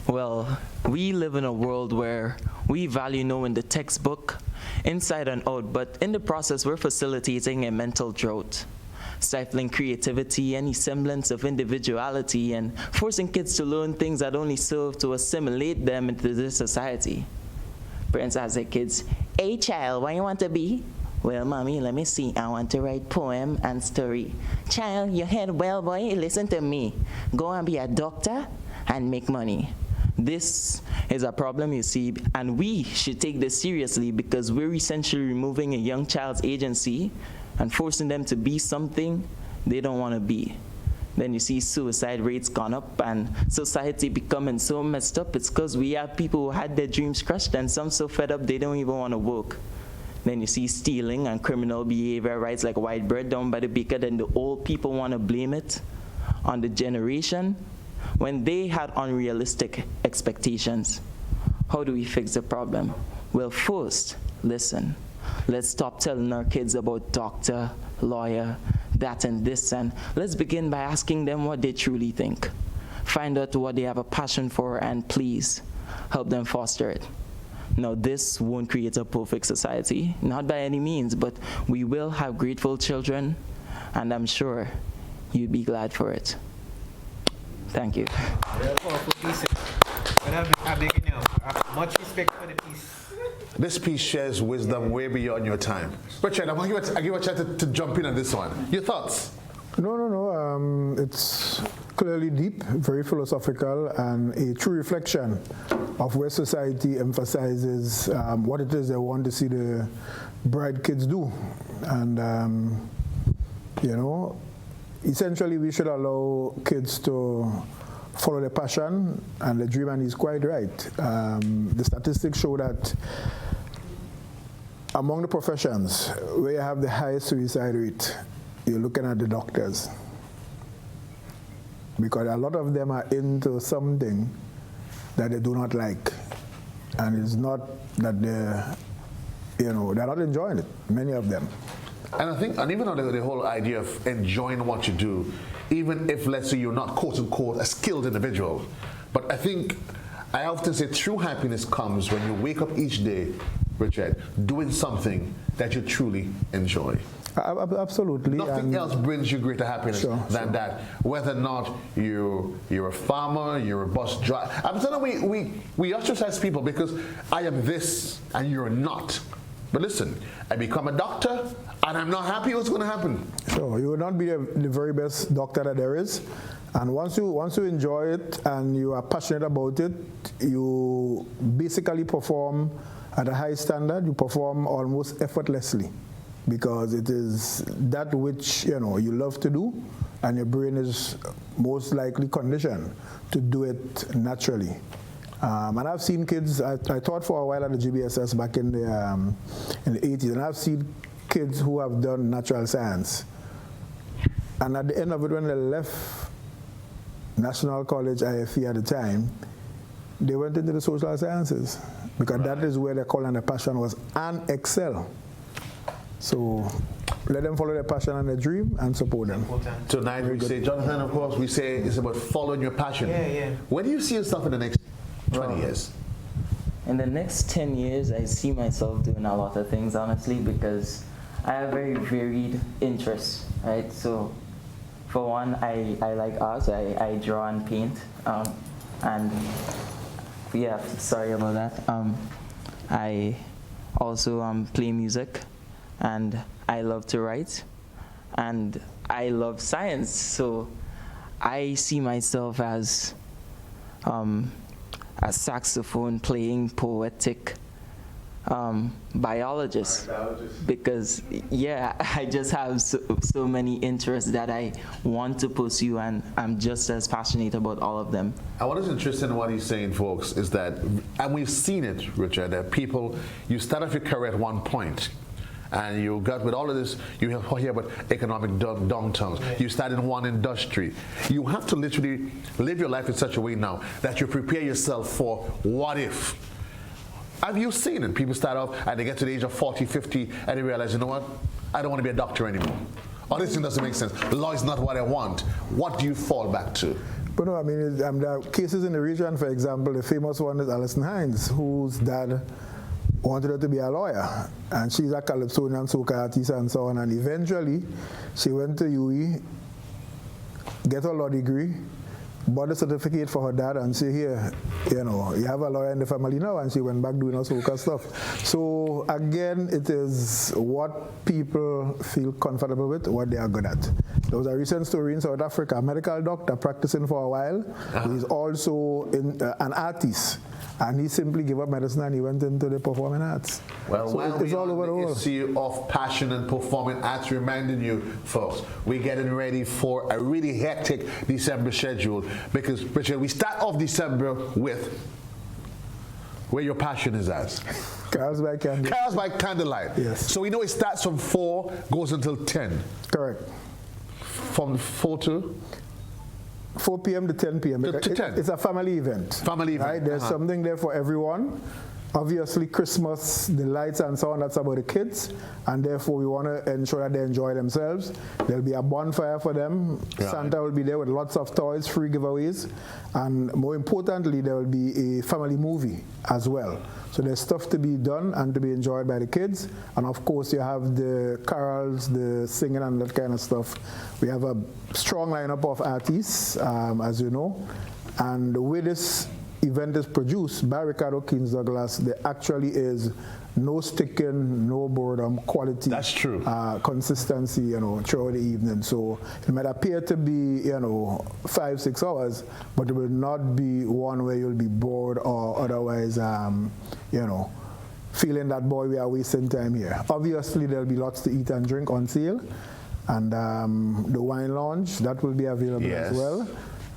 Well, we live in a world where we value knowing the textbook inside and out, but in the process, we're facilitating a mental drought, stifling creativity, any semblance of individuality, and forcing kids to learn things that only serve to assimilate them into this society. Parents ask their kids, "Hey child, what you want to be?" "Well, mommy, let me see. I want to write poem and story." "Child, your head well, boy. Listen to me. Go and be a doctor and make money." This is a problem, you see, and we should take this seriously because we're essentially removing a young child's agency and forcing them to be something they don't want to be. Then you see suicide rates gone up and society becoming so messed up. It's because we have people who had their dreams crushed and some so fed up they don't even want to work. Then you see stealing and criminal behavior rights like white bread down by the baker. Then the old people want to blame it on the generation when they had unrealistic expectations. How do we fix the problem? Well, first, listen. Let's stop telling our kids about doctor, lawyer, that and this, and let's begin by asking them what they truly think. Find out what they have a passion for, and please help them foster it. Now, this won't create a perfect society, not by any means, but we will have grateful children, and I'm sure you'd be glad for it. Thank you. Much respect for the piece. This piece shares wisdom way beyond your time. Richard, I'll give you a chance to jump in on this one. Your thoughts? No. It's clearly deep, very philosophical, and a true reflection of where society emphasizes what it is they want to see the bright kids do. And, essentially we should allow kids to follow their passion and their dream, and he's quite right. The statistics show that among the professions where you have the highest suicide rate, you're looking at the doctors. Because a lot of them are into something that they do not like. And it's not that they're not enjoying it, many of them. And I think, and even on the whole idea of enjoying what you do, even if, let's say, you're not quote-unquote a skilled individual, but I often say true happiness comes when you wake up each day, Richard, doing something that you truly enjoy. Absolutely. Nothing else brings you greater happiness than that. Whether or not you're a farmer, you're a bus driver. I'm telling you, we ostracize people because I am this and you're not. But listen, I become a doctor and I'm not happy, what's going to happen? Sure, you will not be the very best doctor that there is. And once you enjoy it and you are passionate about it, you basically perform at a high standard. You perform almost effortlessly because it is that which you love to do, and your brain is most likely conditioned to do it naturally. And I've seen kids. I taught for a while at the GBSS back in the 80s, and I've seen kids who have done natural science. And at the end of it, when they left National College IFE at the time, they went into the social sciences because that is where their call and their passion was, and excel. So let them follow their passion and their dream and support them. Tonight we say, Jonathan, of course, we say it's about following your passion. Yeah. Where do you see yourself in the next 20 years? In the next 10 years, I see myself doing a lot of things, honestly, because I have very varied interests, right? So, for one, I like art. I draw and paint. And, yeah, sorry about that. I also play music, and I love to write, and I love science. So, I see myself as a saxophone playing poetic Biologist. Because yeah, I just have so many interests that I want to pursue, and I'm just as passionate about all of them. And what is interesting in what he's saying, folks, is that, and we've seen it, Richard, that people, you start off your career at one point, and you got with all of this, you hear about economic downturns. Yeah. You start in one industry. You have to literally live your life in such a way now that you prepare yourself for what if. Have you seen it? People start off and they get to the age of 40, 50, and they realize, you know what? I don't want to be a doctor anymore. Or this thing doesn't make sense. Law is not what I want. What do you fall back to? But no, I mean, there are cases in the region, for example, the famous one is Alison Hines, whose dad wanted her to be a lawyer. And she's a calypsonian, soca artist, and so on. And eventually, she went to UE, get her law degree, bought a certificate for her dad, and say, here, you know, you have a lawyer in the family now, and she went back doing her soca stuff. So again, it is what people feel comfortable with, what they are good at. There was a recent story in South Africa, a medical doctor practicing for a while. He's also an artist, and he simply gave up medicine and he went into the performing arts. Well, so it's all over the world. Issue of passion and performing arts, reminding you, folks, we're getting ready for a really hectic December schedule, because, Richard, we start off December with where your passion is at. Carols by Candlelight. Carols by Candlelight. Yes. So we know it starts from 4, goes until 10. Correct. From 4 to? 4 p.m. to 10 p.m. To 10. It's a family event. Family event. Right? There's something there for everyone. Obviously, Christmas, the lights and so on, that's about the kids. And therefore, we want to ensure that they enjoy themselves. There'll be a bonfire for them. Right. Santa will be there with lots of toys, free giveaways. And more importantly, there will be a family movie as well. So there's stuff to be done and to be enjoyed by the kids. And of course, you have the carols, the singing and that kind of stuff. We have a strong lineup of artists, as you know. And the way this event is produced by Ricardo Keynes Douglas, there actually is no sticking, no boredom, quality. That's true. Consistency, you know, throughout the evening. So it might appear to be, you know, 5-6 hours, but it will not be one where you'll be bored or otherwise, you know, feeling that, boy, we are wasting time here. Obviously, there'll be lots to eat and drink on sale. And the wine lounge, that will be available as well.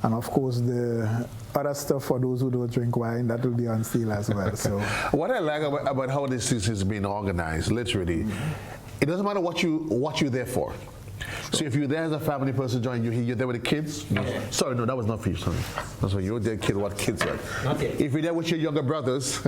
And of course, the other stuff for those who don't drink wine, that will be on sale as well. So, what I like about how this is being organized, literally, it doesn't matter what you're there for. So if you're there as a family person joining you, you're there with the kids. No. Sorry, no, that was not for you, son. That's why you're there, kid. What kids are? Okay. If you're there with your younger brothers,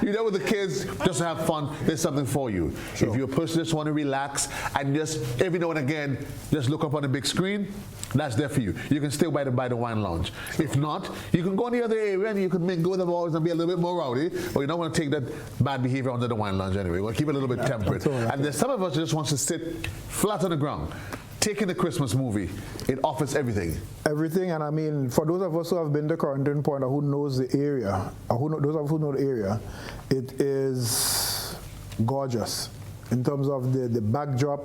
you're there with the kids just to have fun. There's something for you. Sure. If you're a person that just want to relax and just every now and again just look up on the big screen, that's there for you. You can stay by the wine lounge. If not, you can go in the other area and you can go with the boys and be a little bit more rowdy. Or you don't want to take that bad behavior under the wine lounge anyway. We'll keep it a little bit temperate. And there's some of us who just wants to sit flat on the ground. Taking the Christmas movie, it offers everything. Everything, and I mean, for those of us who have been to Quarantine Point or who knows the area, or those of us who know the area, it is gorgeous in terms of the backdrop,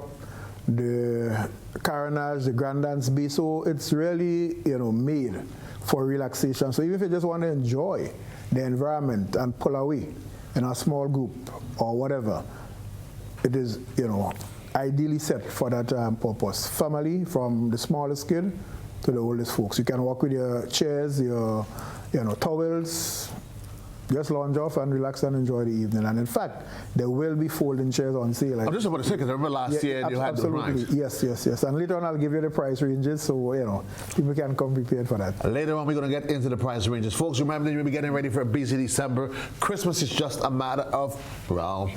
the carnage, the grand dance bay. So it's really, you know, made for relaxation. So even if you just want to enjoy the environment and pull away in a small group or whatever, it is, you know, ideally set for that purpose. Family, from the smallest kid to the oldest folks. You can walk with your chairs, your towels, just lounge off and relax and enjoy the evening. And in fact, there will be folding chairs on sale. I'm just about to say, because I remember last year you had the right. Yes. And later on, I'll give you the price ranges, so you know people can come prepared for that. Later on, we're going to get into the price ranges. Folks, remember that you'll be getting ready for a busy December. Christmas is just a matter of, well,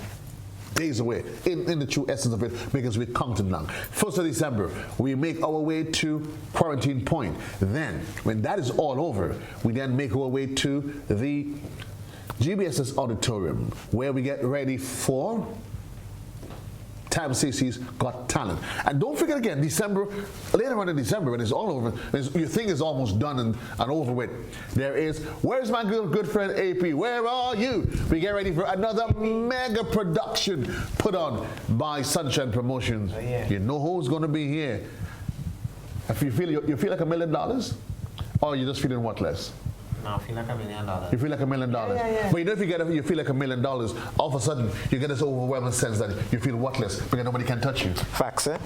days away, in the true essence of it, because we're counting down. 1st of December, we make our way to Quarantine Point. Then, when that is all over, we then make our way to the GBS's auditorium, where we get ready for Tam Stacey's Got Talent. And don't forget again, December, later on in December, when it's all over, you think it's almost done and over with, there is, where's my good friend AP? Where are you? We get ready for another mega production put on by Sunshine Promotions. You know who's going to be here. If you feel like $1 million? Or you just feeling what less? No, I feel like $1 million. You feel like $1 million. Yeah. But you know, if you feel like $1 million, all of a sudden you get this overwhelming sense that you feel worthless because nobody can touch you. Facts, eh?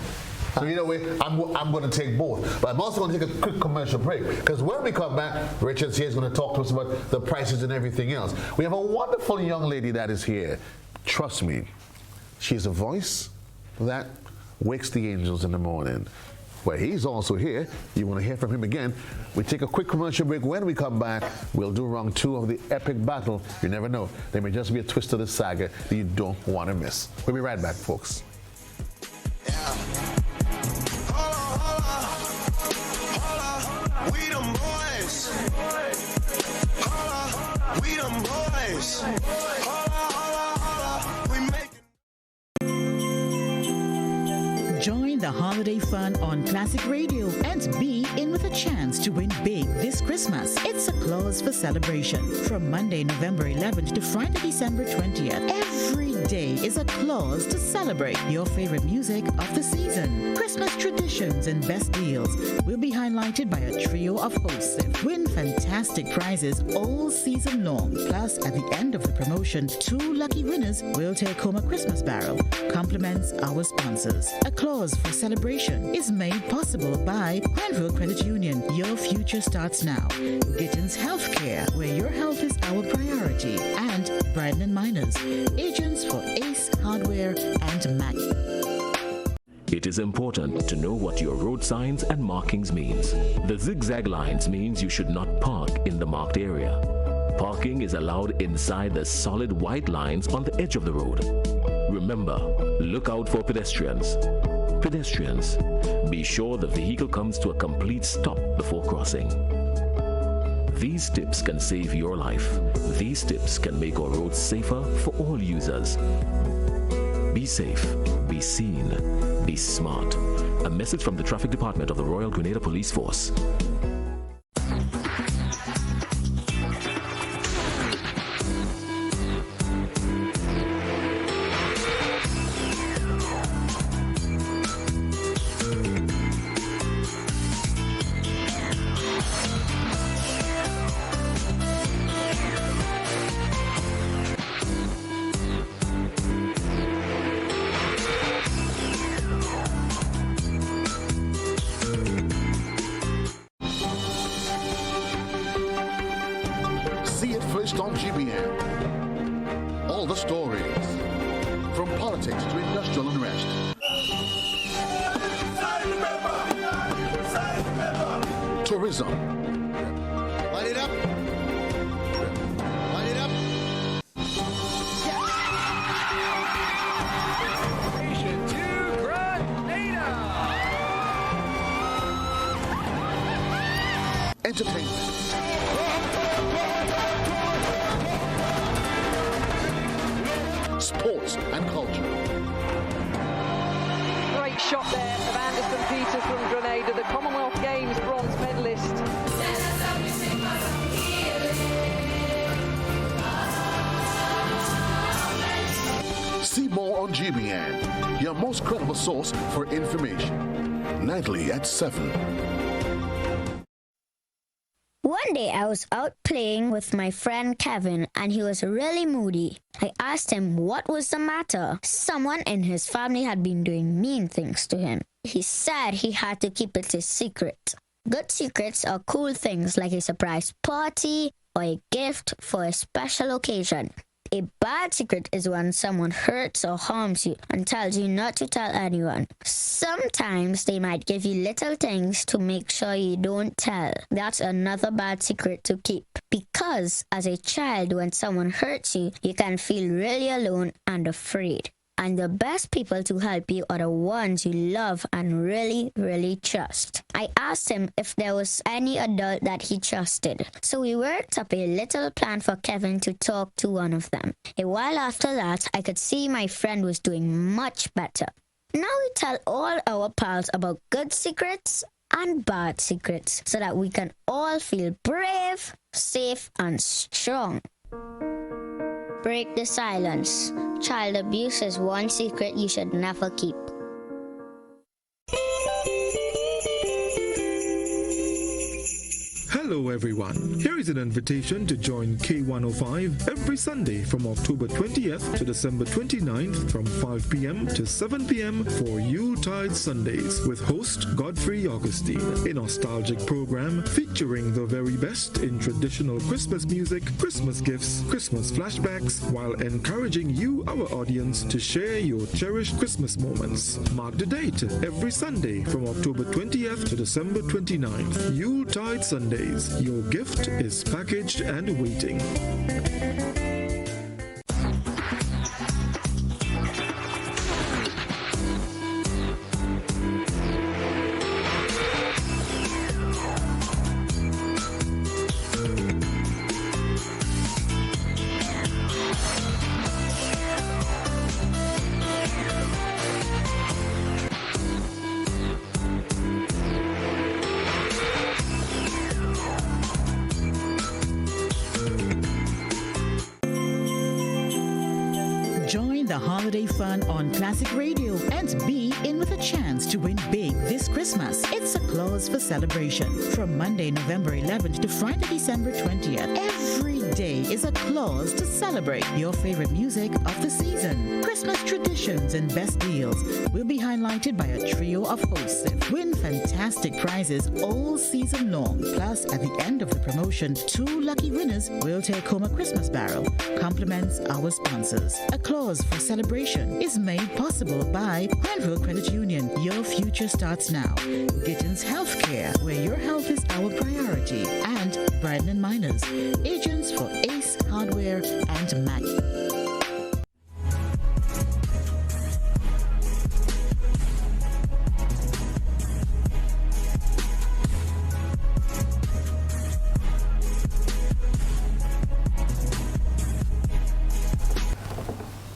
So either way, I'm going to take both. But I'm also going to take a quick commercial break because when we come back, Richard's here is going to talk to us about the prices and everything else. We have a wonderful young lady that is here. Trust me, she's a voice that wakes the angels in the morning. Well, he's also here. You want to hear from him again. We take a quick commercial break. When we come back, we'll do round 2 of the epic battle. You never know. There may just be a twist of the saga that you don't want to miss. We'll be right back, folks. We them boys. We them boys. We make Join the holiday fun on Classic Radio and be in with a chance to win big this Christmas. It's a clause for celebration. From Monday, November 11th to Friday, December 20th. Every day is a clause to celebrate your favorite music of the season. Christmas traditions and best deals will be highlighted by a trio of hosts. Win fantastic prizes all season long. Plus, at the end of the promotion, 2 lucky winners will take home a Christmas barrel. Compliments our sponsors. A clause for celebration is made possible by Granville Credit Union. Your future starts now. Gittins Healthcare, where your health is our priority. And Bradman Miners, agents for Ace Hardware and Mac. It is important to know what your road signs and markings means. The zigzag lines means you should not park in the marked area. Parking is allowed inside the solid white lines on the edge of the road. Remember, look out for pedestrians. Pedestrians, be sure the vehicle comes to a complete stop before crossing. These tips can save your life. These tips can make our roads safer for all users. Be safe, be seen, be smart. A message from the Traffic Department of the Royal Grenada Police Force. See it first on GBN. All the stories, from politics to industrial unrest. Tourism. Light it up. Light it up. Nation to Grenada. Entertainment. Sports and culture. Great shot there of Anderson Peters from Grenada, the Commonwealth Games bronze medalist. See more on GBN, your most credible source for information. Nightly at 7. One day I was out playing with my friend Kevin and he was really moody. I asked him what was the matter. Someone in his family had been doing mean things to him. He said he had to keep it a secret. Good secrets are cool things like a surprise party or a gift for a special occasion. A bad secret is when someone hurts or harms you and tells you not to tell anyone. Sometimes they might give you little things to make sure you don't tell. That's another bad secret to keep. Because as a child, when someone hurts you, you can feel really alone and afraid. And the best people to help you are the ones you love and really, really trust. I asked him if there was any adult that he trusted. So we worked up a little plan for Kevin to talk to one of them. A while after that, I could see my friend was doing much better. Now we tell all our pals about good secrets and bad secrets so that we can all feel brave, safe, and strong. Break the silence. Child abuse is one secret you should never keep. Hello everyone. Here is an invitation to join K105 every Sunday from October 20th to December 29th from 5 p.m. to 7 p.m. for Yuletide Sundays with host Godfrey Augustine, a nostalgic program featuring the very best in traditional Christmas music, Christmas gifts, Christmas flashbacks, while encouraging you, our audience, to share your cherished Christmas moments. Mark the date, every Sunday from October 20th to December 29th. Yuletide Sundays. Your gift is packaged and waiting. Join the holiday fun on Classic Radio and be in with a chance to win big this Christmas. It's a Claus for celebration from Monday, November 11th to Friday, December 20th. Every day is a Claus to celebrate your favorite music of the season. Christmas traditions and best deals will be highlighted by a trio of hosts. Win fantastic prizes all season long. Plus, at the end of the promotion, 2 lucky winners will take home a Christmas barrel. Compliments our sponsors. A Claus for celebration is made possible by Granville Credit Union. Your future starts now. Gittins Healthcare, where your health is our priority. And Brandon Miners, agents for Ace Hardware and Mac.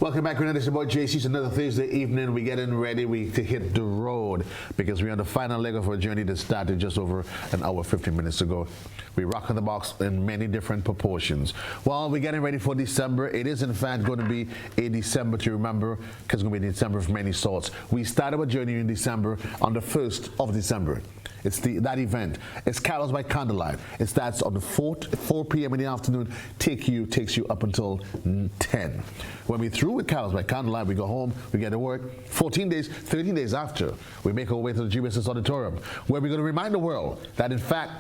Welcome back, Grenada. It's your boy JC. It's another Thursday evening. We're getting ready to hit the road because we're on the final leg of our journey that started just over an hour, 15 minutes ago. We're rocking the box in many different proportions. While we're getting ready for December, it is in fact going to be a December to remember because it's going to be a December of many sorts. We started our journey in December on the 1st of December. It's that event. It's Carols by Candlelight. It starts on the 4 p.m. in the afternoon, takes you up until 10. When we're through with Carols by Candlelight, we go home, we get to work. 13 days after, we make our way to the GBSS Auditorium, where we're going to remind the world that, in fact,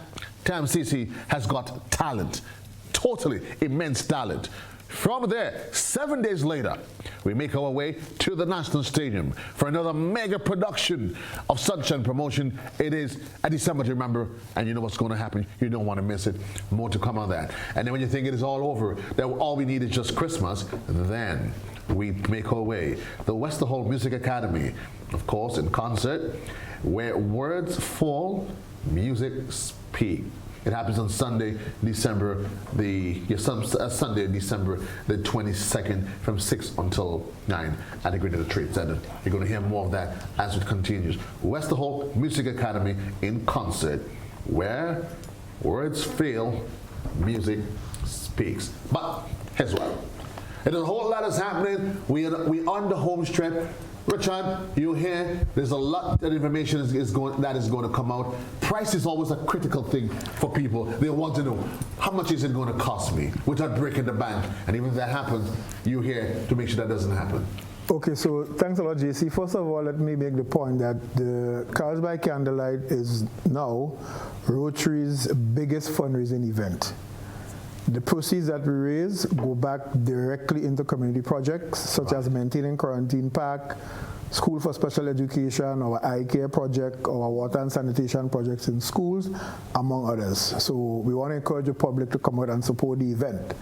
TMCC has got talent, totally immense talent. From there, 7 days later, we make our way to the National Stadium for another mega production of Sunshine Promotion. It is a December to remember, and you know what's going to happen. You don't want to miss it. More to come on that. And then when you think it is all over, that all we need is just Christmas, then we make our way. The Westerholt Music Academy, of course, in concert, where words fall, music speak. It happens on Sunday, December the 22nd from 6 until 9 at the Grenada Trade Center. You're going to hear more of that as it continues. Westerholt Music Academy in concert, where words fail, music speaks. But here's what. There's a whole lot is happening. We on the home stretch. Richard, you hear there's a lot of information that is going to come out. Price is always a critical thing for people. They want to know, how much is it going to cost me without breaking the bank? And even if that happens, you're here to make sure that doesn't happen. Okay, so thanks a lot, JC. First of all, let me make the point that the Carols by Candlelight is now Rotary's biggest fundraising event. The proceeds that we raise go back directly into community projects such as maintaining Quarantine Park, School for Special Education, our eye care project, our water and sanitation projects in schools, among others. So we want to encourage the public to come out and support the event.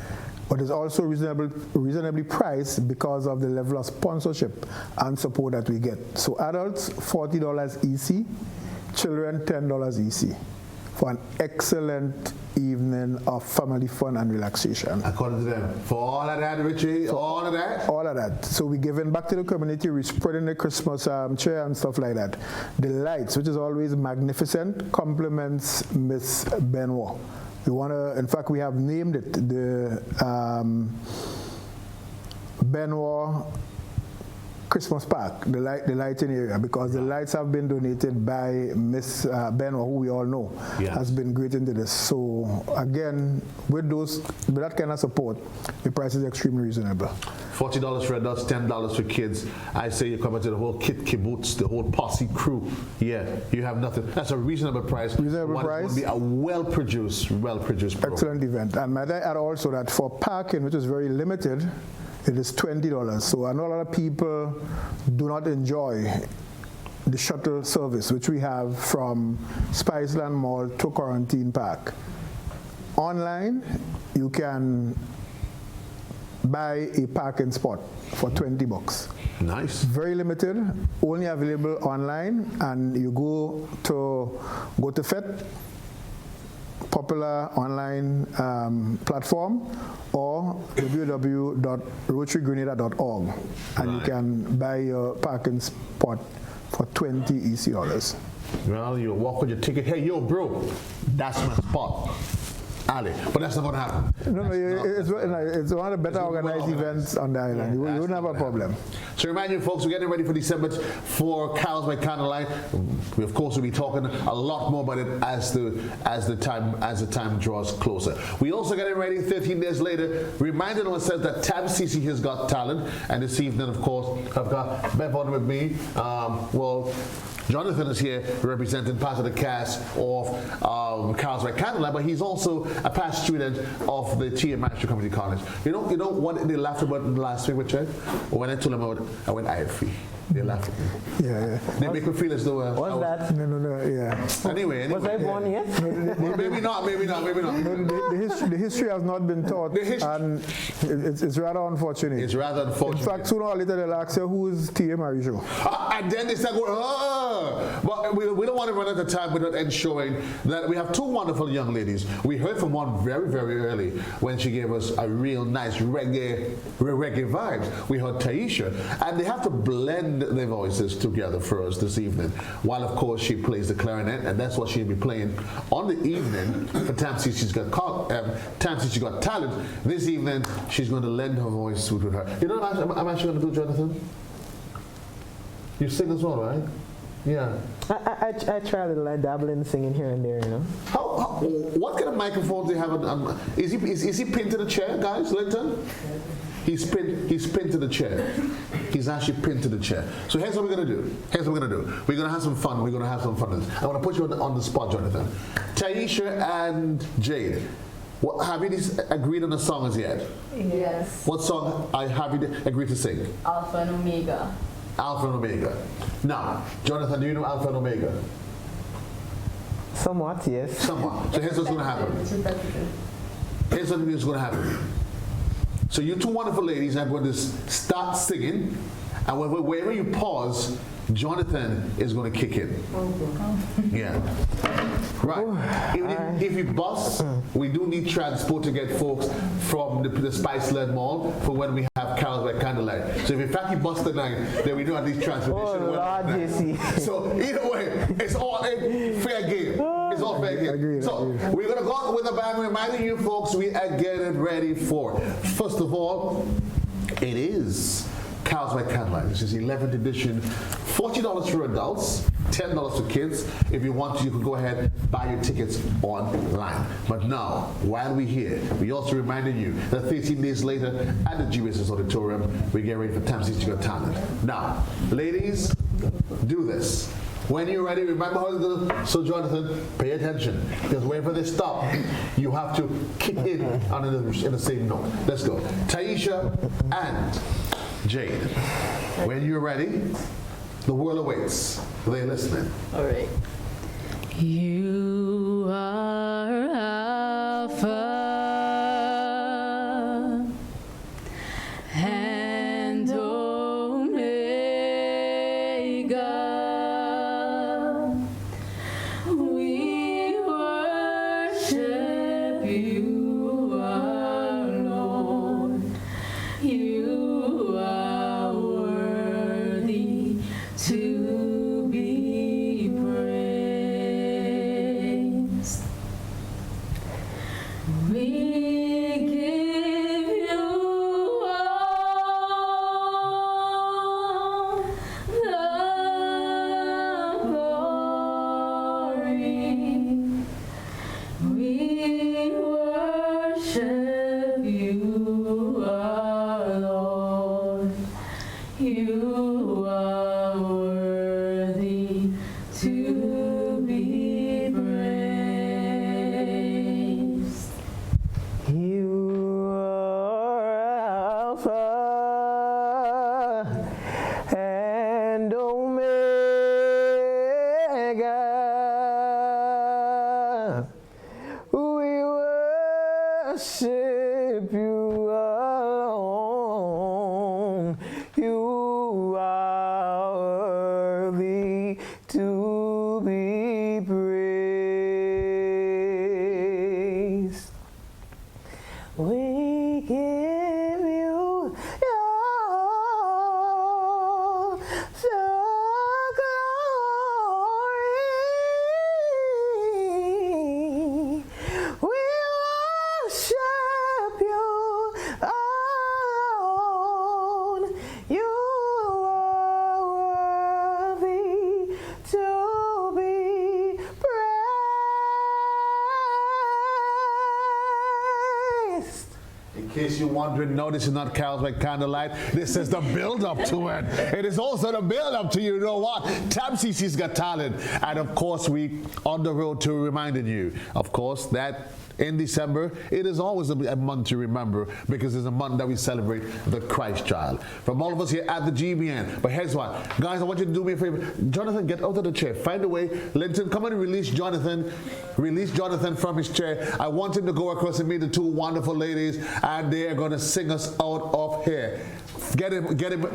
But it's also reasonably priced because of the level of sponsorship and support that we get. So adults, $40 EC, children, $10 EC. For an excellent evening of family fun and relaxation. According to them. For all of that, Richie? For all of that? All of that. So we're giving back to the community, we're spreading the Christmas cheer and stuff like that. The lights, which is always magnificent, compliments Miss Benoit. We want to, in fact, we have named it the Benoit Christmas Park, the lighting area, because the lights have been donated by Miss Ben, who we all know has been great into this. So again, with that kind of support, the price is extremely reasonable. $40 for adults, $10 for kids. I say you come into the whole kit kibbutz, the whole posse crew. Yeah, you have nothing. That's a reasonable price. Reasonable price. It will be a well-produced program. Excellent event. And might I add also that for parking, which is very limited, it is $20. So I know a lot of people do not enjoy the shuttle service, which we have from Spiceland Mall to Quarantine Park. Online, you can buy a parking spot for $20. Nice. Very limited, only available online, and you go to FET, popular online platform, or www.rotarygrenada.org, and you can buy your parking spot for $20 EC. Well, you walk with your ticket. Hey, yo, bro, that's my spot. Ali, but that's not going to happen. No, it's one of the better organized events on the island. You wouldn't have a problem. So remind you, folks, we're getting ready for December for Carols by Candlelight. We, of course, will be talking a lot more about it as the time draws closer. We also getting ready 13 days later, reminding ourselves that Tab CC has got talent, and this evening, of course, I've got Bev on with me. Jonathan is here representing part of the cast of Carols by Candlelight, but he's also a past student of the Tia Master Community College. You know what they laughed about last week, Richard? When I told them I went IFE. They laughed at me. Yeah. They make me feel as though what's that? No, yeah. Anyway. Was I born yet? Maybe not. No, the history has not been taught, and it's rather unfortunate. It's rather unfortunate. In fact, sooner or later they'll ask you, who is Tia Marisho? And then they start going, But we don't want to run out of time without ensuring that we have two wonderful young ladies. We heard from one very, very early when she gave us a real nice reggae vibes. We heard Taisha, and they have to blend their voices together for us this evening. While, of course, she plays the clarinet, and that's what she'll be playing on the evening for Tamsi. She's got talent. This evening, she's going to lend her voice with her. You know what I'm actually going to do, Jonathan? You sing as well, right? Yeah. I try a little. I dabble in singing here and there, you know. What kind of microphones do you have? Is he pinned to the chair, guys, Linton? He's pinned to the chair. He's actually pinned to the chair. So here's what we're going to do. We're going to have some fun. I want to put you on the spot, Jonathan. Taisha and Jade, have you agreed on the songs yet? Yes. What song have you agreed to sing? Alpha and Omega. Alpha and Omega. Now, Jonathan, do you know Alpha and Omega? Somewhat, yes. Somewhat. So here's what's going to happen. Here's what's going to happen. So you two wonderful ladies are going to start singing, and wherever you pause, Jonathan is going to kick in. Yeah. Right. If you bust, we do need transport to get folks from the Spice-led Mall for when we have Carols by Candlelight. So if in fact you bust the night, then we do at least transportation. Oh, Lord, JC. So either way, it's all fair game. It's all fair game. Agreed. We're going to go out with a band reminding you folks we are getting ready for. First of all, it is Carols by Candlelight. This is the 11th edition. $40 for adults, $10 for kids. If you want to, you can go ahead and buy your tickets online. But now, while we're here, we also reminded you that 13 days later at the GBSS Auditorium, we get ready for Tamsi's Got Talent. Now, ladies, do this. When you're ready, remember how to do it. So, Jonathan, pay attention. Because whenever they stop, you have to kick in in the same note. Let's go. Taisha and Jade, when you're ready, the world awaits. They're listening. All right. You are Alpha and Omega. We worship you, our Lord. You are worthy to be praised. We give you all worship you alone. You are worthy to be praised. We give you all the glory. We worship you alone. You are worthy to be praised. In case you're wondering, no, this is not Carols by Candlelight. This is the build-up to it. It is also the build-up to, you know what, Tab CC's Got Talent. And of course, we on the road to reminding you, of course, that in December, it is always a month to remember because it's a month that we celebrate the Christ child. From all of us here at the GBN. But here's what, guys, I want you to do me a favor. Jonathan, get out of the chair. Find a way. Linton, come on and release Jonathan. Release Jonathan from his chair. I want him to go across and meet the two wonderful ladies, and they are going to sing us out of here. Get him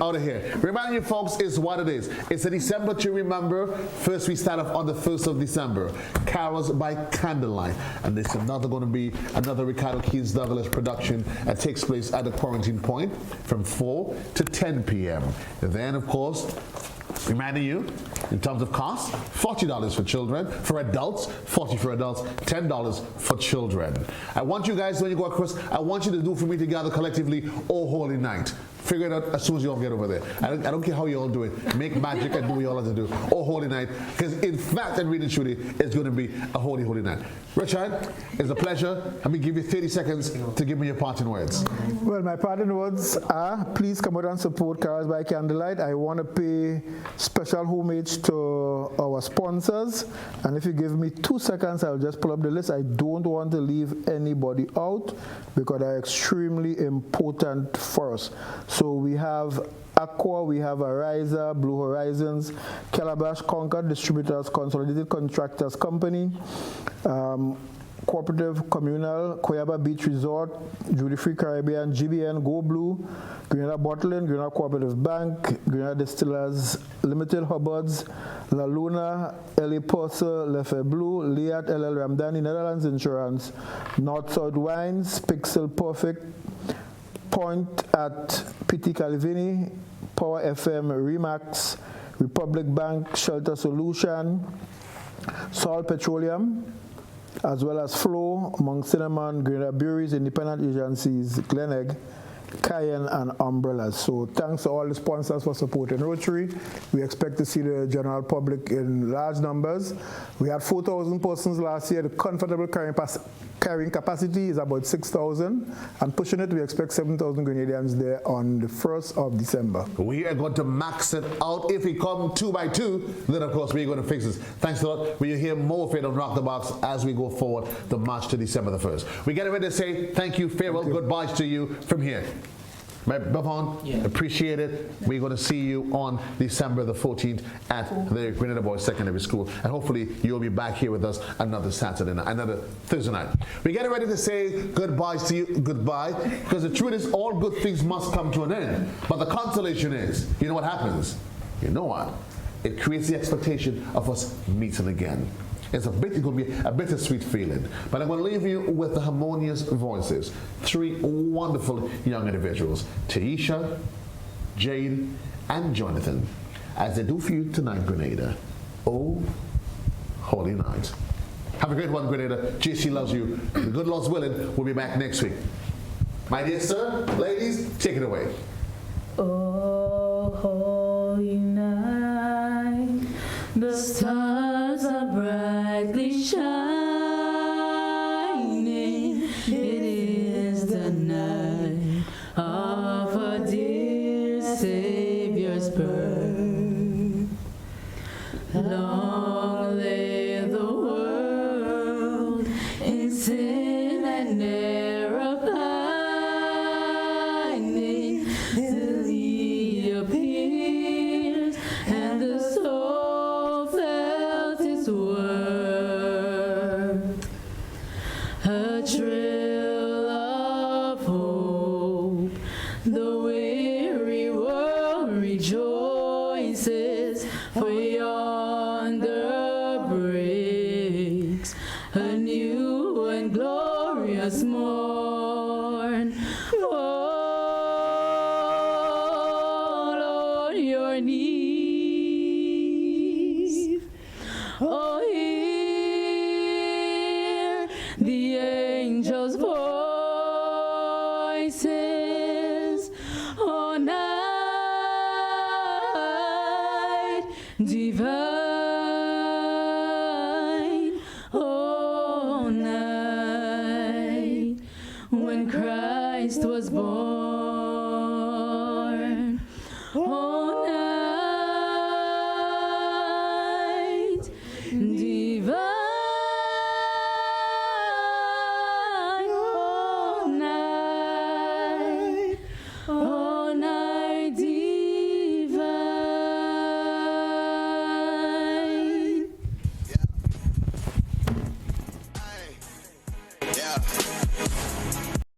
out of here. Remind you, folks, is what it is. It's a December to remember. First, we start off on the 1st of December. Carols by Candlelight. And this is going to be another Ricardo Keys Douglas production that takes place at the Quarantine Point from 4 to 10 p.m. Then, of course, reminding you, in terms of cost, $40 for children. For adults, $40 for adults, $10 for children. I want you guys, when you go across, I want you to do for me together collectively, Oh Holy Night. Figure it out as soon as you all get over there. I don't care how you all do it. Make magic and do what you all have to do. Oh Holy Night. Because in fact, and really truly, it's going to be a holy, holy night. Richard, it's a pleasure. Let me give you 30 seconds to give me your parting words. Well, my parting words are, please come out and support Carols by Candlelight. I want to pay special homage to our sponsors. And if you give me 2 seconds, I'll just pull up the list. I don't want to leave anybody out because they're extremely important for us. So we have Aqua, we have Ariza, Blue Horizons, Calabash, Concord Distributors, Consolidated Contractors Company, Cooperative Communal, Coyaba Beach Resort, Duty Free Caribbean, GBN, Go Blue, Grenada Bottling, Grenada Cooperative Bank, Grenada Distillers Limited, Hubbards, La Luna, LA Purser, Lefe Blue, Liat, LL Ramdani, Netherlands Insurance, North South Wines, Pixel Perfect, Point at PT Calvini, Power FM, Remax, Republic Bank, Shelter Solution, Sol Petroleum, as well as Flow, Mount Cinnamon, Grenada Breweries, Independent Agencies, Glenegg, Cayenne, and Umbrellas. So thanks to all the sponsors for supporting Rotary. We expect to see the general public in large numbers. We had 4,000 persons last year. The comfortable carrying capacity is about 6,000. And pushing it, we expect 7,000 Grenadians there on the 1st of December. We are going to max it out. If we come 2 by 2, then of course we're going to fix this. Thanks a lot. We'll hear more of it on Rock the Box as we go forward the March to December the 1st. We get ready to say thank you, farewell, goodbyes to you from here. Appreciate it. We're going to see you on December the 14th at the Grenada Boys Secondary School. And hopefully you'll be back here with us another Saturday night, another Thursday night. We get ready to say goodbyes to you, goodbye, because the truth is all good things must come to an end. But the consolation is, you know what happens? You know what? It creates the expectation of us meeting again. It's going to be a bittersweet feeling. But I'm going to leave you with the harmonious voices. 3 wonderful young individuals, Taisha, Jade, and Jonathan, as they do for you tonight, Grenada. Oh, holy night. Have a great one, Grenada. JC loves you. The good Lord's willing, we'll be back next week. My dear sir, ladies, take it away. Oh, holy night, the stars are brightly shining. It is the night of our dear Savior's birth. Long lay the world in sin and error pining, till He appears and the soul felt His word. voices, for yonder breaks a new and glorious morn. Fall on your knees. Oh, hear the angels' voices. Oh, night divine.